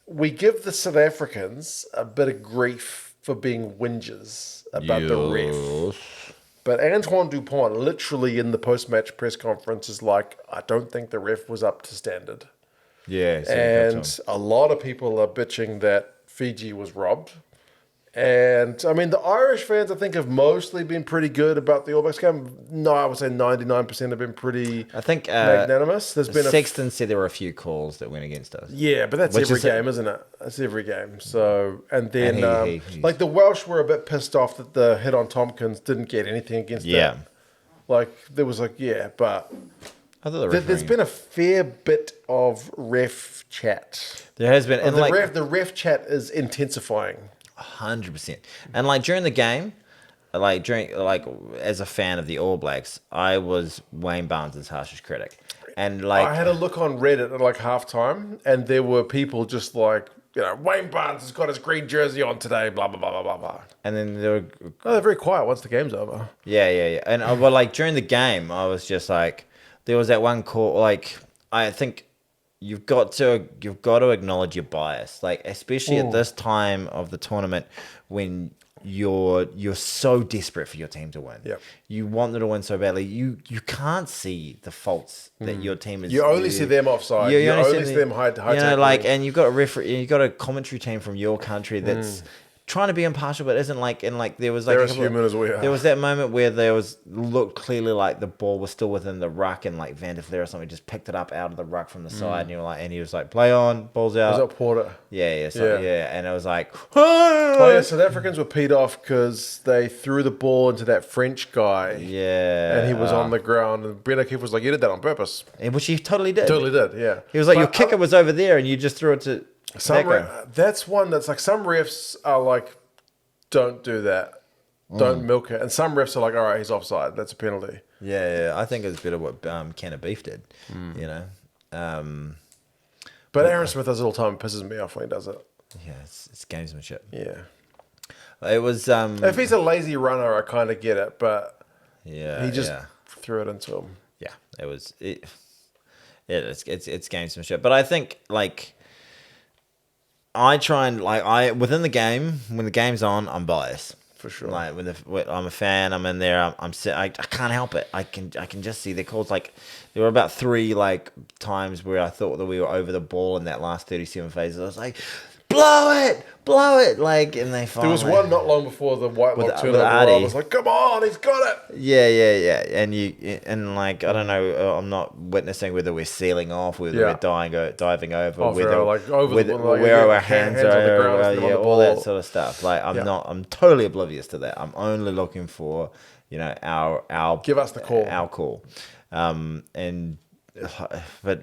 we give the South Africans a bit of grief for being whingers about the ref. But Antoine Dupont, literally in the post-match press conference, is like, I don't think the ref was up to standard. Yeah, And a lot of people are bitching that Fiji was robbed. And, I mean, the Irish fans, I think, have mostly been pretty good about the All Blacks game. No, I would say 99% have been pretty I think magnanimous. There's been Sexton said there were a few calls that went against us. Yeah, but that's Which every is game, isn't it? That's every game. So, and then, And he- like, the Welsh were a bit pissed off that the hit on Tompkins didn't get anything against them. Like, there was like, but I thought there's been a fair bit of ref chat. there has been, and The ref chat is intensifying. 100%. And like during the game, as a fan of the All Blacks, I was Wayne Barnes' harshest critic. And like I had a look on Reddit at like halftime, and there were people just like, Wayne Barnes has got his green jersey on today, blah, blah, blah, blah, blah, blah. and then there were Oh, they're very quiet once the game's over. Yeah. And well, like during the game, I was just like, there was that one call. Like, I think you've got to acknowledge your bias, like especially at this time of the tournament when you're so desperate for your team to win. Yep. You want them to win so badly. You can't see the faults that your team is. You only see them offside. You only see them high tackling. like, and you've got a referee, you've got a commentary team from your country that's trying to be impartial, but isn't like, and like there was like they're as human as we are. There was that moment where there was looked clearly like the ball was still within the ruck, and like Van der Fleer or something just picked it up out of the ruck from the side, and you were like, and he was like, play on, ball's out. Was that Porter? Yeah, and it was like, oh yeah, South Africans were peed off because they threw the ball into that French guy. Yeah, and he was on the ground, and Brett O'Keefe was like, "You did that on purpose," which he totally did. Totally did, yeah. He was like, your kicker was over there, and you just threw it to. That's one that's like some refs are like, don't do that, don't milk it, and some refs are like, all right, he's offside, that's a penalty. Yeah, I think it's better what Can of Beef did, you know. But Aaron Smith does it all the time. It pisses me off when he does it. Yeah, it's gamesmanship. Yeah, it was. If he's a lazy runner, I kind of get it, but yeah, he just threw it into him. Yeah, it was. It's gamesmanship, but I think like. I try and within the game, when the game's on, I'm biased for sure. Like when I'm a fan, I'm in there. I can't help it. I can just see the calls. Like there were about 3 like times where I thought that we were over the ball in that last 37 phases. I was like, blow it, like, and they finally. There was one not long before the white lock turnover. I was like, come on, he's got it. Yeah, and like I don't know, I'm not witnessing whether we're sealing off, whether we're diving over, whether like over where our hands are, on the ground, all that sort of stuff. Like I'm totally oblivious to that. I'm only looking for our give us the call, our call, but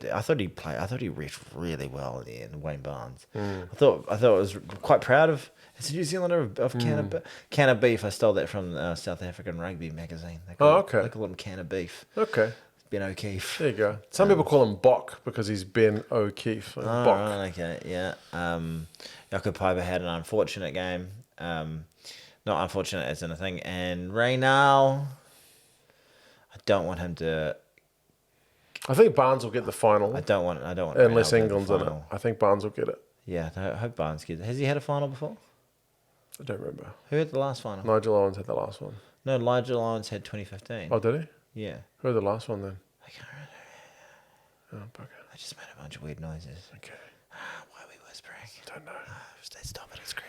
I thought he refed really well at the end, Wayne Barnes. I thought I was quite proud of. It's a New Zealander of Can of Beef. I stole that from South African Rugby magazine. They call him Can of Beef. Okay. Ben O'Keefe. There you go. Some people call him Bok because he's Ben O'Keefe. Bok. Right, okay, yeah. Jaco Piper had an unfortunate game. Not unfortunate as in a thing. And Reynal, I don't want him to. I think Barnes will get the final. I don't want. Unless England's in it. I think Barnes will get it. Yeah, I hope Barnes gets it. Has he had a final before? I don't remember. Who had the last final? Nigel Owens had the last one. No, Nigel Owens had 2015. Oh, did he? Yeah. Who had the last one then? I can't remember. Oh, bugger. I just made a bunch of weird noises. Okay. Why are we whispering? I don't know. Stop it, it's creepy.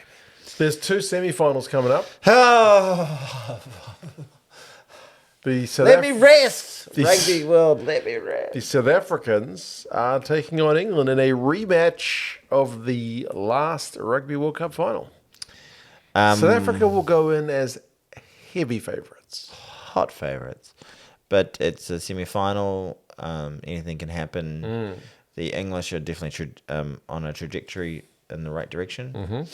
There's 2 semi-finals coming up. Let me rest! Rugby world, let me rest. The South Africans are taking on England in a rematch of the last Rugby World Cup final. South Africa will go in as heavy favourites. Hot favourites. But it's a semi-final. Anything can happen. The English are definitely on a trajectory in the right direction.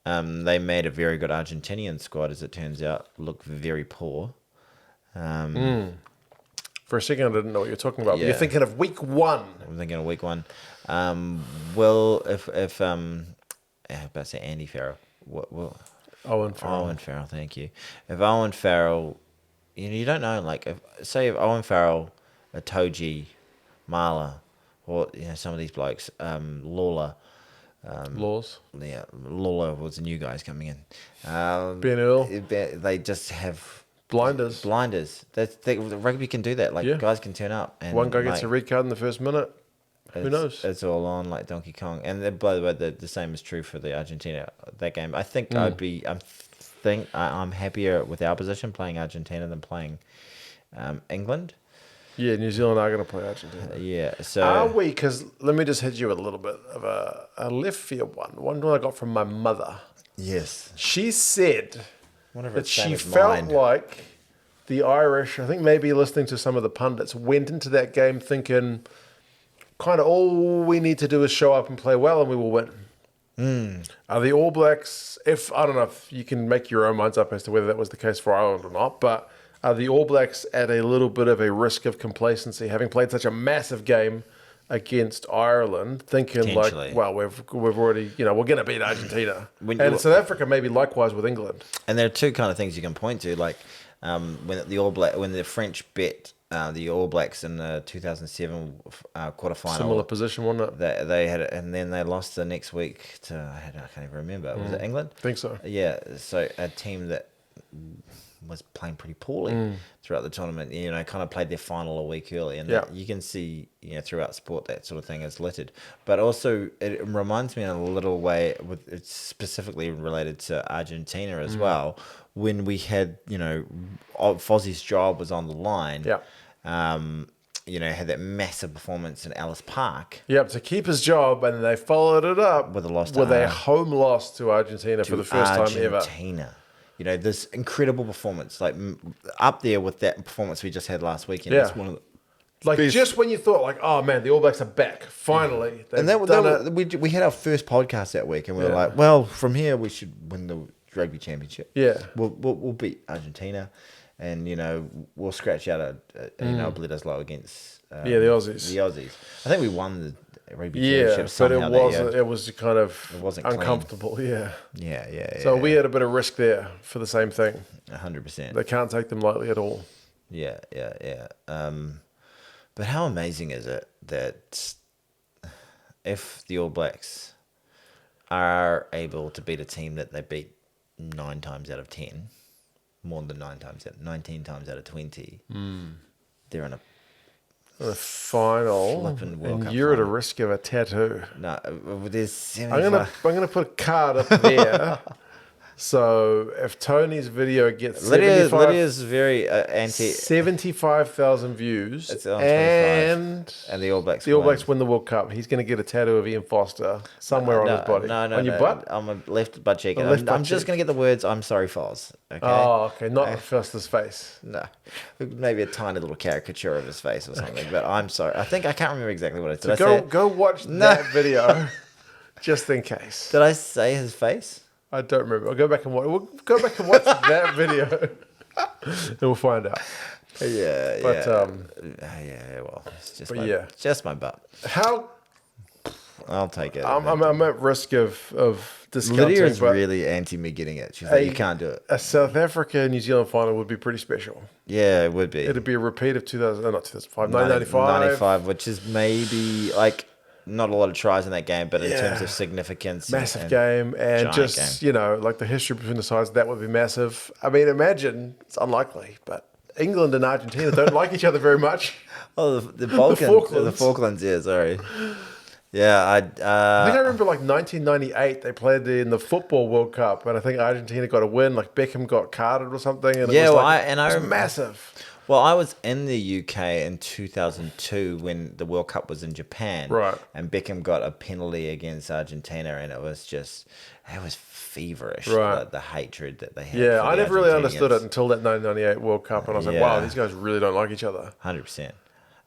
They made a very good Argentinian squad, as it turns out, look very poor. For a second, I didn't know what you were talking about. But you're thinking of week 1. I'm thinking of week 1. I was about to say Andy Farrell. Owen Farrell. Owen Farrell, thank you. If Owen Farrell, you don't know, like, if Owen Farrell, Atoji, Marla, or some of these blokes, Lawler. Laws. Yeah, Lawler was the new guys coming in. Ben Earl. They just have blinders. The rugby can do that. Like guys can turn up. And one guy gets a red card in the first minute. Who knows? It's all on like Donkey Kong. And then, by the way, the same is true for the Argentina that game. I think I'm happier with our position playing Argentina than playing England. Yeah, New Zealand are going to play Argentina. Yeah, so are we? Because let me just hit you with a little bit of a left field one I got from my mother. Yes, she said that she felt like the Irish, I think maybe listening to some of the pundits, went into that game thinking kind of all we need to do is show up and play well and we will win. Are the All Blacks, I don't know if you can make your own minds up as to whether that was the case for Ireland or not, but are the All Blacks at a little bit of a risk of complacency, having played such a massive game against Ireland, thinking like, well, we've already, we're going to beat Argentina. And South Africa maybe likewise with England. And there are 2 kind of things you can point to, like when the French bet the All Blacks in the 2007 quarterfinal. Similar position, wasn't it? They had it, and then they lost the next week to I can't even remember. Was it England? I think so. Yeah, so a team that was playing pretty poorly throughout the tournament. You know, kind of played their final a week early, and you can see, you know, throughout sport that sort of thing is littered. But also, it reminds me in a little way, it's specifically related to Argentina as well. When we had, you know, Fozzie's job was on the line. You know, had that massive performance in Ellis Park. Yep, to keep his job, and they followed it up with a home loss to Argentina for the first time ever. Argentina. You know, this incredible performance, like up there with that performance we just had last weekend. Yeah. It's one of the like best. Just when you thought, like, oh man, the All Blacks are back finally. We had our first podcast that week, and we were like, well, from here we should win the rugby championship. Yeah, we'll beat Argentina, and you know we'll scratch out a Bledisloe against the Aussies. The Aussies. I think we won the rugby championship. But it wasn't. It was kind of wasn't uncomfortable. Clean. Yeah. So we had a bit of risk there for the same thing. 100%. They can't take them lightly at all. Yeah. But how amazing is it that if the All Blacks are able to beat a team that they beat 9 times out of 10, more than 19 times out of 20, they're in the final, and you're at a risk of a tattoo. No, there's 75. I'm gonna put a card up there. So if Tony's video gets Lydia's very anti 75,000 views, it's on and the All Blacks win the World Cup, he's going to get a tattoo of Ian Foster somewhere on his body. On your butt? On my left butt cheek. I'm just going to get the words "I'm sorry, Foz." Okay. Oh, okay. Not Foster's face. No, maybe a tiny little caricature of his face or something. Okay. But I'm sorry. I can't remember exactly what I said. So go watch that video, just in case. Did I say his face? I don't remember. We'll go back and watch that video, and we'll find out. Yeah. Well, it's just my butt. How? I'll take it. I'm at risk of discounting. Lydia's really anti me getting it. She's like, you can't do it. A South Africa New Zealand final would be pretty special. Yeah, it would be. It'd be a repeat of 1995, which is maybe like. Not a lot of tries in that game, but in terms of significance. Massive game. And just, you know, like the history between the sides, that would be massive. I mean, imagine, it's unlikely, but England and Argentina don't like each other very much. Oh, the Balkans. The Falklands, yeah, sorry. Yeah, I think I remember like 1998, they played in the Football World Cup, and I think Argentina got a win, like Beckham got carded or something. And it was massive. Well, I was in the UK in 2002 when the World Cup was in Japan. Right. And Beckham got a penalty against Argentina, and it was feverish. Right. The hatred that they had. Yeah, I never really understood it until that 1998 World Cup, and I was like, wow, these guys really don't like each other. 100%.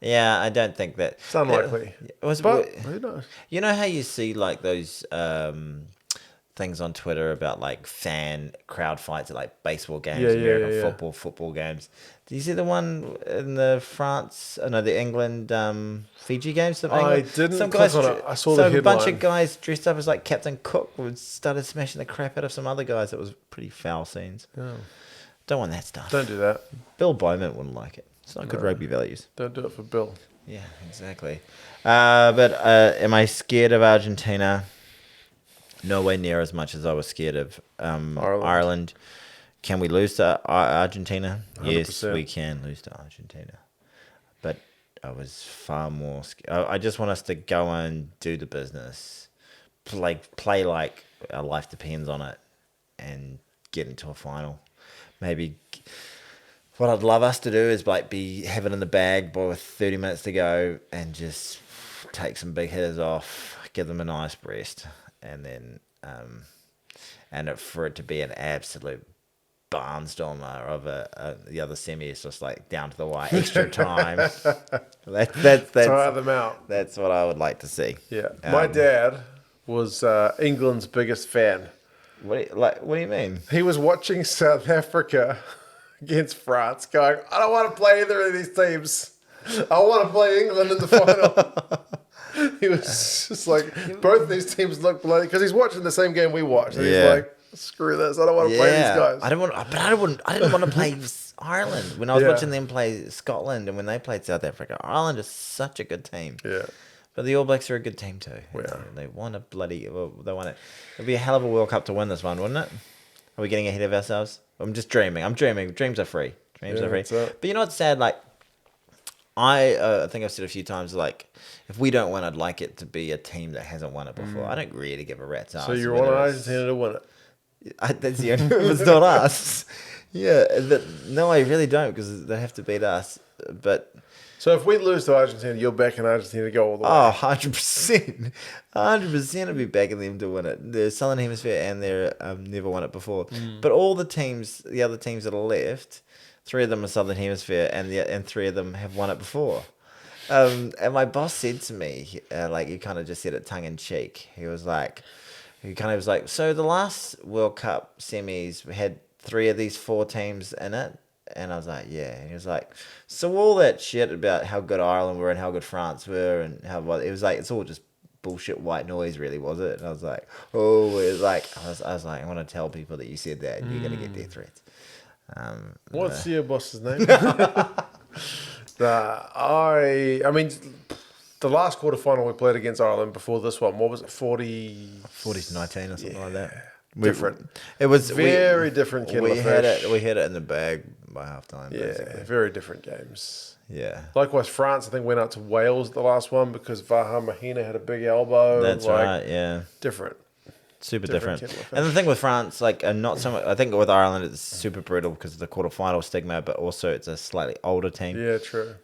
Yeah, I don't think that. It's unlikely. But who knows? You know how you see like those things on Twitter about like fan crowd fights at like baseball games, American football games. Did you see the one in the England Fiji games? I didn't. Some guys, I saw the headline. A bunch of guys dressed up as like Captain Cook started smashing the crap out of some other guys. It was pretty foul scenes. Oh. Don't want that stuff. Don't do that. Bill Bowman wouldn't like it. It's not good rugby values. Don't do it for Bill. Yeah, exactly. But am I scared of Argentina? Nowhere near as much as I was scared of Ireland. Can we lose to Argentina? 100%. Yes, we can lose to Argentina. But I was far more scared. I just want us to go and do the business. Play like our life depends on it and get into a final. Maybe what I'd love us to do is have it in the bag with 30 minutes to go and just take some big hitters off, give them a nice rest, and then for it to be an absolute barnstormer of the other semi is just like down to the wire, extra time. That's tire them out. That's what I would like to see. Yeah, my dad was England's biggest fan. What do you mean? He was watching South Africa against France, going, I don't want to play either of these teams. I want to play England in the final. He was just like, both these teams look bloody, because he's watching the same game we watched. And he's like, screw this, I don't want to play these guys. I didn't want to play Ireland when I was watching them play Scotland, and when they played South Africa. Ireland is such a good team. Yeah. But the All Blacks are a good team too. Yeah. They won it. They won it. It'd be a hell of a World Cup to win this one, wouldn't it? Are we getting ahead of ourselves? I'm just dreaming. I'm dreaming. Dreams are free. Dreams are free. That's it. But you know what's sad? Like, I think I've said a few times, like, if we don't win, I'd like it to be a team that hasn't won it before. I don't really give a rat's ass. So you want Argentina to win it? That's the only if it's not us. Yeah. No, I really don't, because they have to beat us. But So if we lose to Argentina, you're backing Argentina to go all the way. 100%. 100% I'd be backing them to win it. The Southern Hemisphere, and they're never won it before. But all the other teams that are left, 3 of them are Southern Hemisphere, and 3 of them have won it before. And my boss said to me, like, he kind of just said it tongue in cheek. He was like, so the last World Cup semis had 3 of these 4 teams in it. And I was like, yeah. And he was like, so all that shit about how good Ireland were and how good France were and how well, it was like, it's all just bullshit white noise, really, was it? And I was like, oh, it was like, I was like, I want to tell people that you said that and you're going to get death threats. What's your boss's name? I mean, the last quarterfinal we played against Ireland before this one, what was it, 40-19 or something like that. Different. It was very different kettle of fish. We had it in the bag by halftime. Yeah, basically. very different games. Yeah. Likewise, France, I think, went out to Wales at the last one because Vaha Mahina had a big elbow. That's right, yeah. Different. Super Different different. kettle of fish. And the thing with France, like, not so much, I think with Ireland, it's super brutal because of the quarterfinal stigma, but also it's a slightly older team. Yeah, true.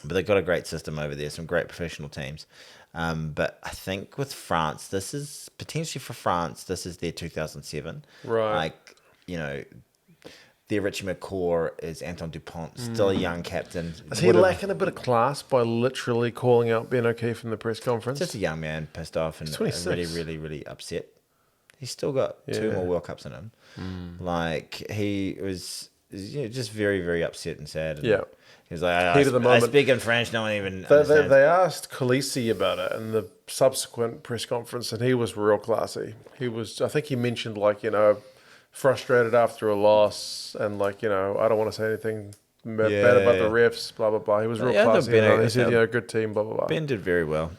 But they've got a great system over there, some great professional teams. But I think with France, this is potentially for France, this is their 2007. Right. Like, you know, their Richie McCaw is Anton Dupont, still a young captain. Is he lacking a bit of class by literally calling out Ben O'Keefe in the press conference? Just a young man, pissed off and 26. really, really, really upset. He's still got 2 more World Cups in him. Like, he was just very, very upset and sad. And Yeah. he was like, I speak in French, no one even understands. They asked Khaleesi about it in the subsequent press conference, and he was real classy. I think he mentioned, like, frustrated after a loss, and, like, I don't want to say anything bad about the refs, blah, blah, blah. He was real classy. He said, good team, blah, blah, blah. Ben did very well.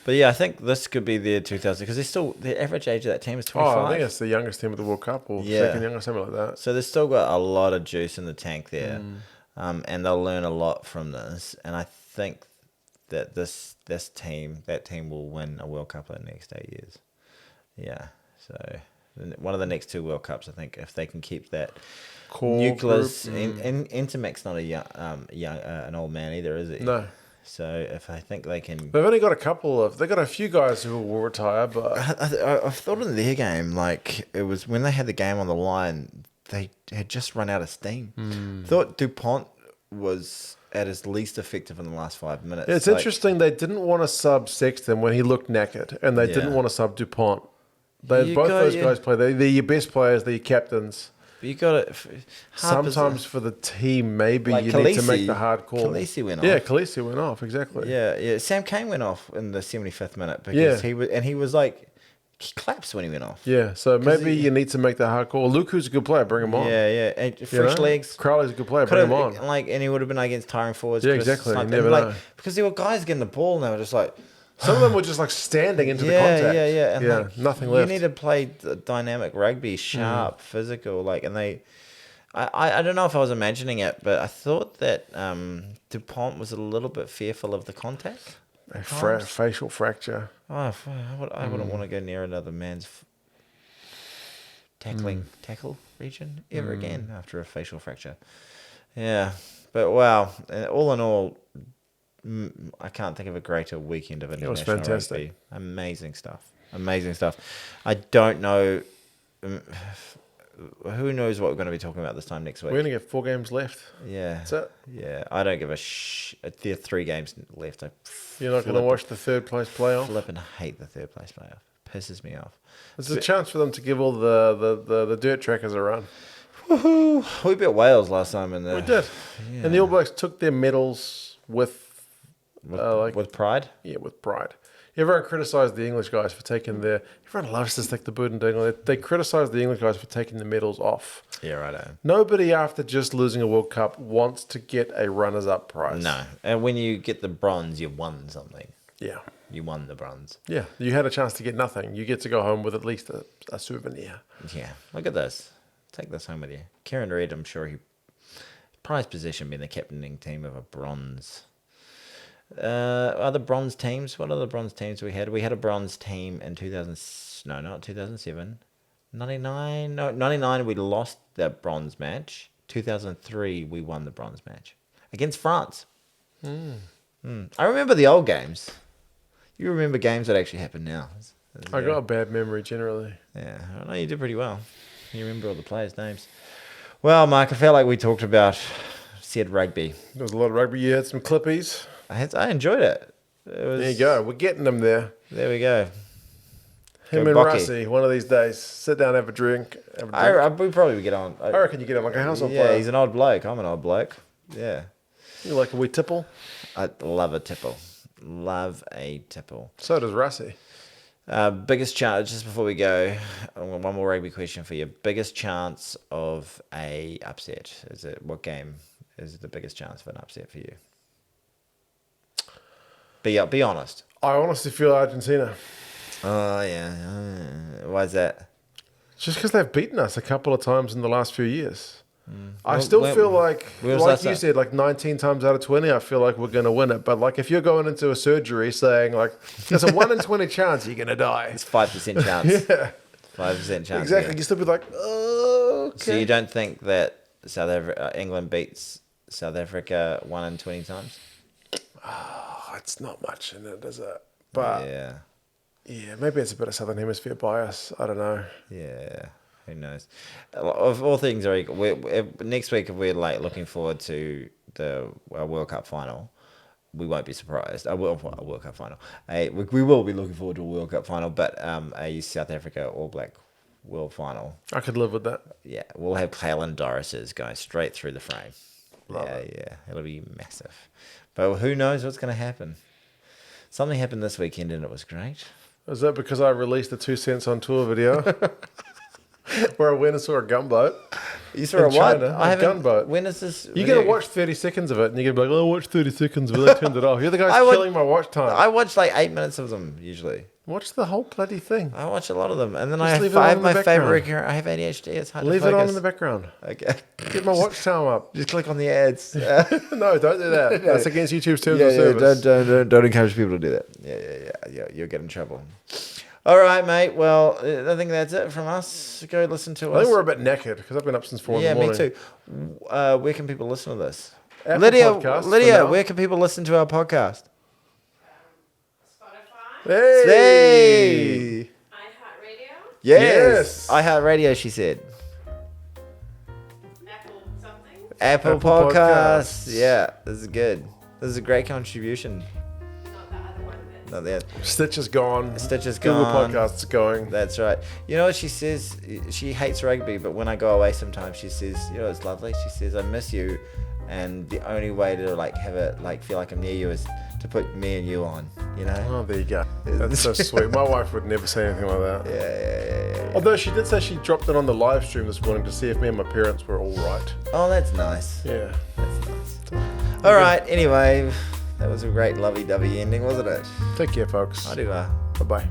But yeah, I think this could be their 2000, because the average age of that team is 25. I think it's the youngest team of the World Cup, or second youngest, something like that. So they've still got a lot of juice in the tank there, and they'll learn a lot from this. And I think that that team will win a World Cup in the next 8 years. Yeah, so one of the next 2 World Cups, I think, if they can keep that Core nucleus. group. And Intermac's not an old man either, is he? No. So if I think they can, They've only got a few guys who will retire, but I've thought in their game, like, it was when they had the game on the line, they had just run out of steam. Thought Dupont was at his least effective in the last 5 minutes. it's interesting. They didn't want to sub Sexton when he looked knackered, and they didn't want to sub Dupont. Both those guys play. They're your best players. They're your captains. But you got it. Sometimes for the team, maybe like you Khaleesi, need to make the hard call. Khaleesi went off. Yeah, Khaleesi went off, exactly. Yeah. Sam Kane went off in the 75th minute because he was like, he collapsed when he went off. Yeah, so maybe you need to make that hard call. Luku's a good player, bring him on. Yeah. And fresh legs. Crowley's a good player, bring him on. And he would have been against tiring forwards. Yeah, exactly. You never know. Because there were guys getting the ball and they were just like, some of them were just like standing into the contact. Yeah. And like, nothing left. You need to play dynamic rugby, sharp, physical. Like, and they, I don't know if I was imagining it, but I thought that Dupont was a little bit fearful of the contact. A facial fracture. I wouldn't want to go near another man's tackle region ever again after a facial fracture. Yeah, but wow, all in all, I can't think of a greater weekend of international It was fantastic. rugby. Amazing stuff. I don't know. Who knows what we're going to be talking about this time next week? We're going to get 4 games left. Yeah. That's it. Yeah, I don't give a There are 3 games left. You're not going to watch the third place playoff? Flip and hate the third place playoff. Pisses me off. There's a chance for them to give all the dirt trackers a run. Woohoo! We beat Wales last time. We did. Yeah. And the All Blacks took their medals with pride? Yeah, with pride. Everyone criticised the English guys for taking everyone loves to stick the boot in Dingle. They criticised the English guys for taking the medals off. Yeah, right. Nobody after just losing a World Cup wants to get a runners-up prize. No. And when you get the bronze, you've won something. Yeah. You won the bronze. Yeah, you had a chance to get nothing. You get to go home with at least a souvenir. Yeah, look at this. Take this home with you. Kieran Reid, I'm sure he prized possession being the captaining team of a bronze. Other bronze teams? What other bronze teams we had? We had a bronze team in 2007. 99? No, 99 we lost that bronze match. 2003 we won the bronze match. Against France. I remember the old games. You remember games that actually happen now. I got a bad memory generally. Yeah, I know you did pretty well. You remember all the players' names. Well, Mark, I felt like we talked about said rugby. There was a lot of rugby. You had some Klippies. I enjoyed it. There you go. We're getting them there. There we go. Him Go and Bucky. Russie, one of these days. Sit down, have a drink. We probably would get on. I reckon you get on like a household Yeah, player. he's an odd bloke. I'm an odd bloke. Yeah. You like a wee tipple? I love a tipple. Love a tipple. So does Russie. Biggest chance, just before we go, one more rugby question for you. Biggest chance of a upset? What game is the biggest chance of an upset for you? Be honest. I honestly feel Argentina. Oh, yeah. Why is that? Just because they've beaten us a couple of times in the last few years. I still feel like you said, like 19 times out of 20, I feel like we're going to win it. But like if you're going into a surgery saying like there's a 1 in 20 chance you're going to die. It's 5% chance. Yeah. 5% chance. Exactly. Yeah. You still be like, oh, okay. So you don't think that England beats South Africa 1 in 20 times? Oh, it's not much in it, is it? But yeah, maybe it's a bit of Southern Hemisphere bias. I don't know. Yeah. Who knows? Of all things are equal, next week, if we're like looking forward to the World Cup final, we won't be surprised. A World Cup final. We will be looking forward to a World Cup final, but a South Africa All Black World Final. I could live with that. Yeah, we'll have Caelan Doris's going straight through the frame. Love it. Yeah, it'll be massive. But who knows what's going to happen? Something happened this weekend and it was great. Is that because I released the 2 cents on tour video? Where I went and saw a gunboat. You saw a what? A gunboat. When is this? You're going to watch 30 seconds of it and you're going to be like, oh, watch 30 seconds, but then turned it off. You're the guy killing my watch time. I watch like 8 minutes of them usually. Watch the whole bloody thing. I watch a lot of them. And then Just I have leave it on in the my favorite. background. I have ADHD. It's hard to Leave focus. it on in the background. Okay. Get my watch time up. Just click on the ads. No, don't do that. That's against YouTube's terms of service. Don't encourage people to do that. Yeah. You'll get in trouble. All right, mate. Well, I think that's it from us. Go listen to us. I think we're a bit knackered because I've been up since 4 in the morning. Yeah, me too. Where can people listen to this? Apple Lydia, Podcasts where can people listen to our podcast? Spotify. Hey! iHeartRadio. Yes. iHeartRadio, she said. Apple something. Apple Apple Podcasts. Podcasts. Yeah, this is good. This is a great contribution. Not the other one. Not the Stitch is gone. Stitch is Google gone. Podcasts is going. That's right. You know what she says? She hates rugby, but when I go away sometimes, she says, you know, it's lovely. She says, I miss you, and the only way to like have it like feel like I'm near you is to put me and you on. You know? Oh, there you go. That's so sweet. My wife would never say anything like that. Yeah. Although she did say she dropped it on the live stream this morning to see if me and my parents were all right. Oh, that's nice. Yeah. That's nice. All right. Anyway, that was a great lovey-dovey ending, wasn't it? Take care, folks. Adieu. Bye-bye.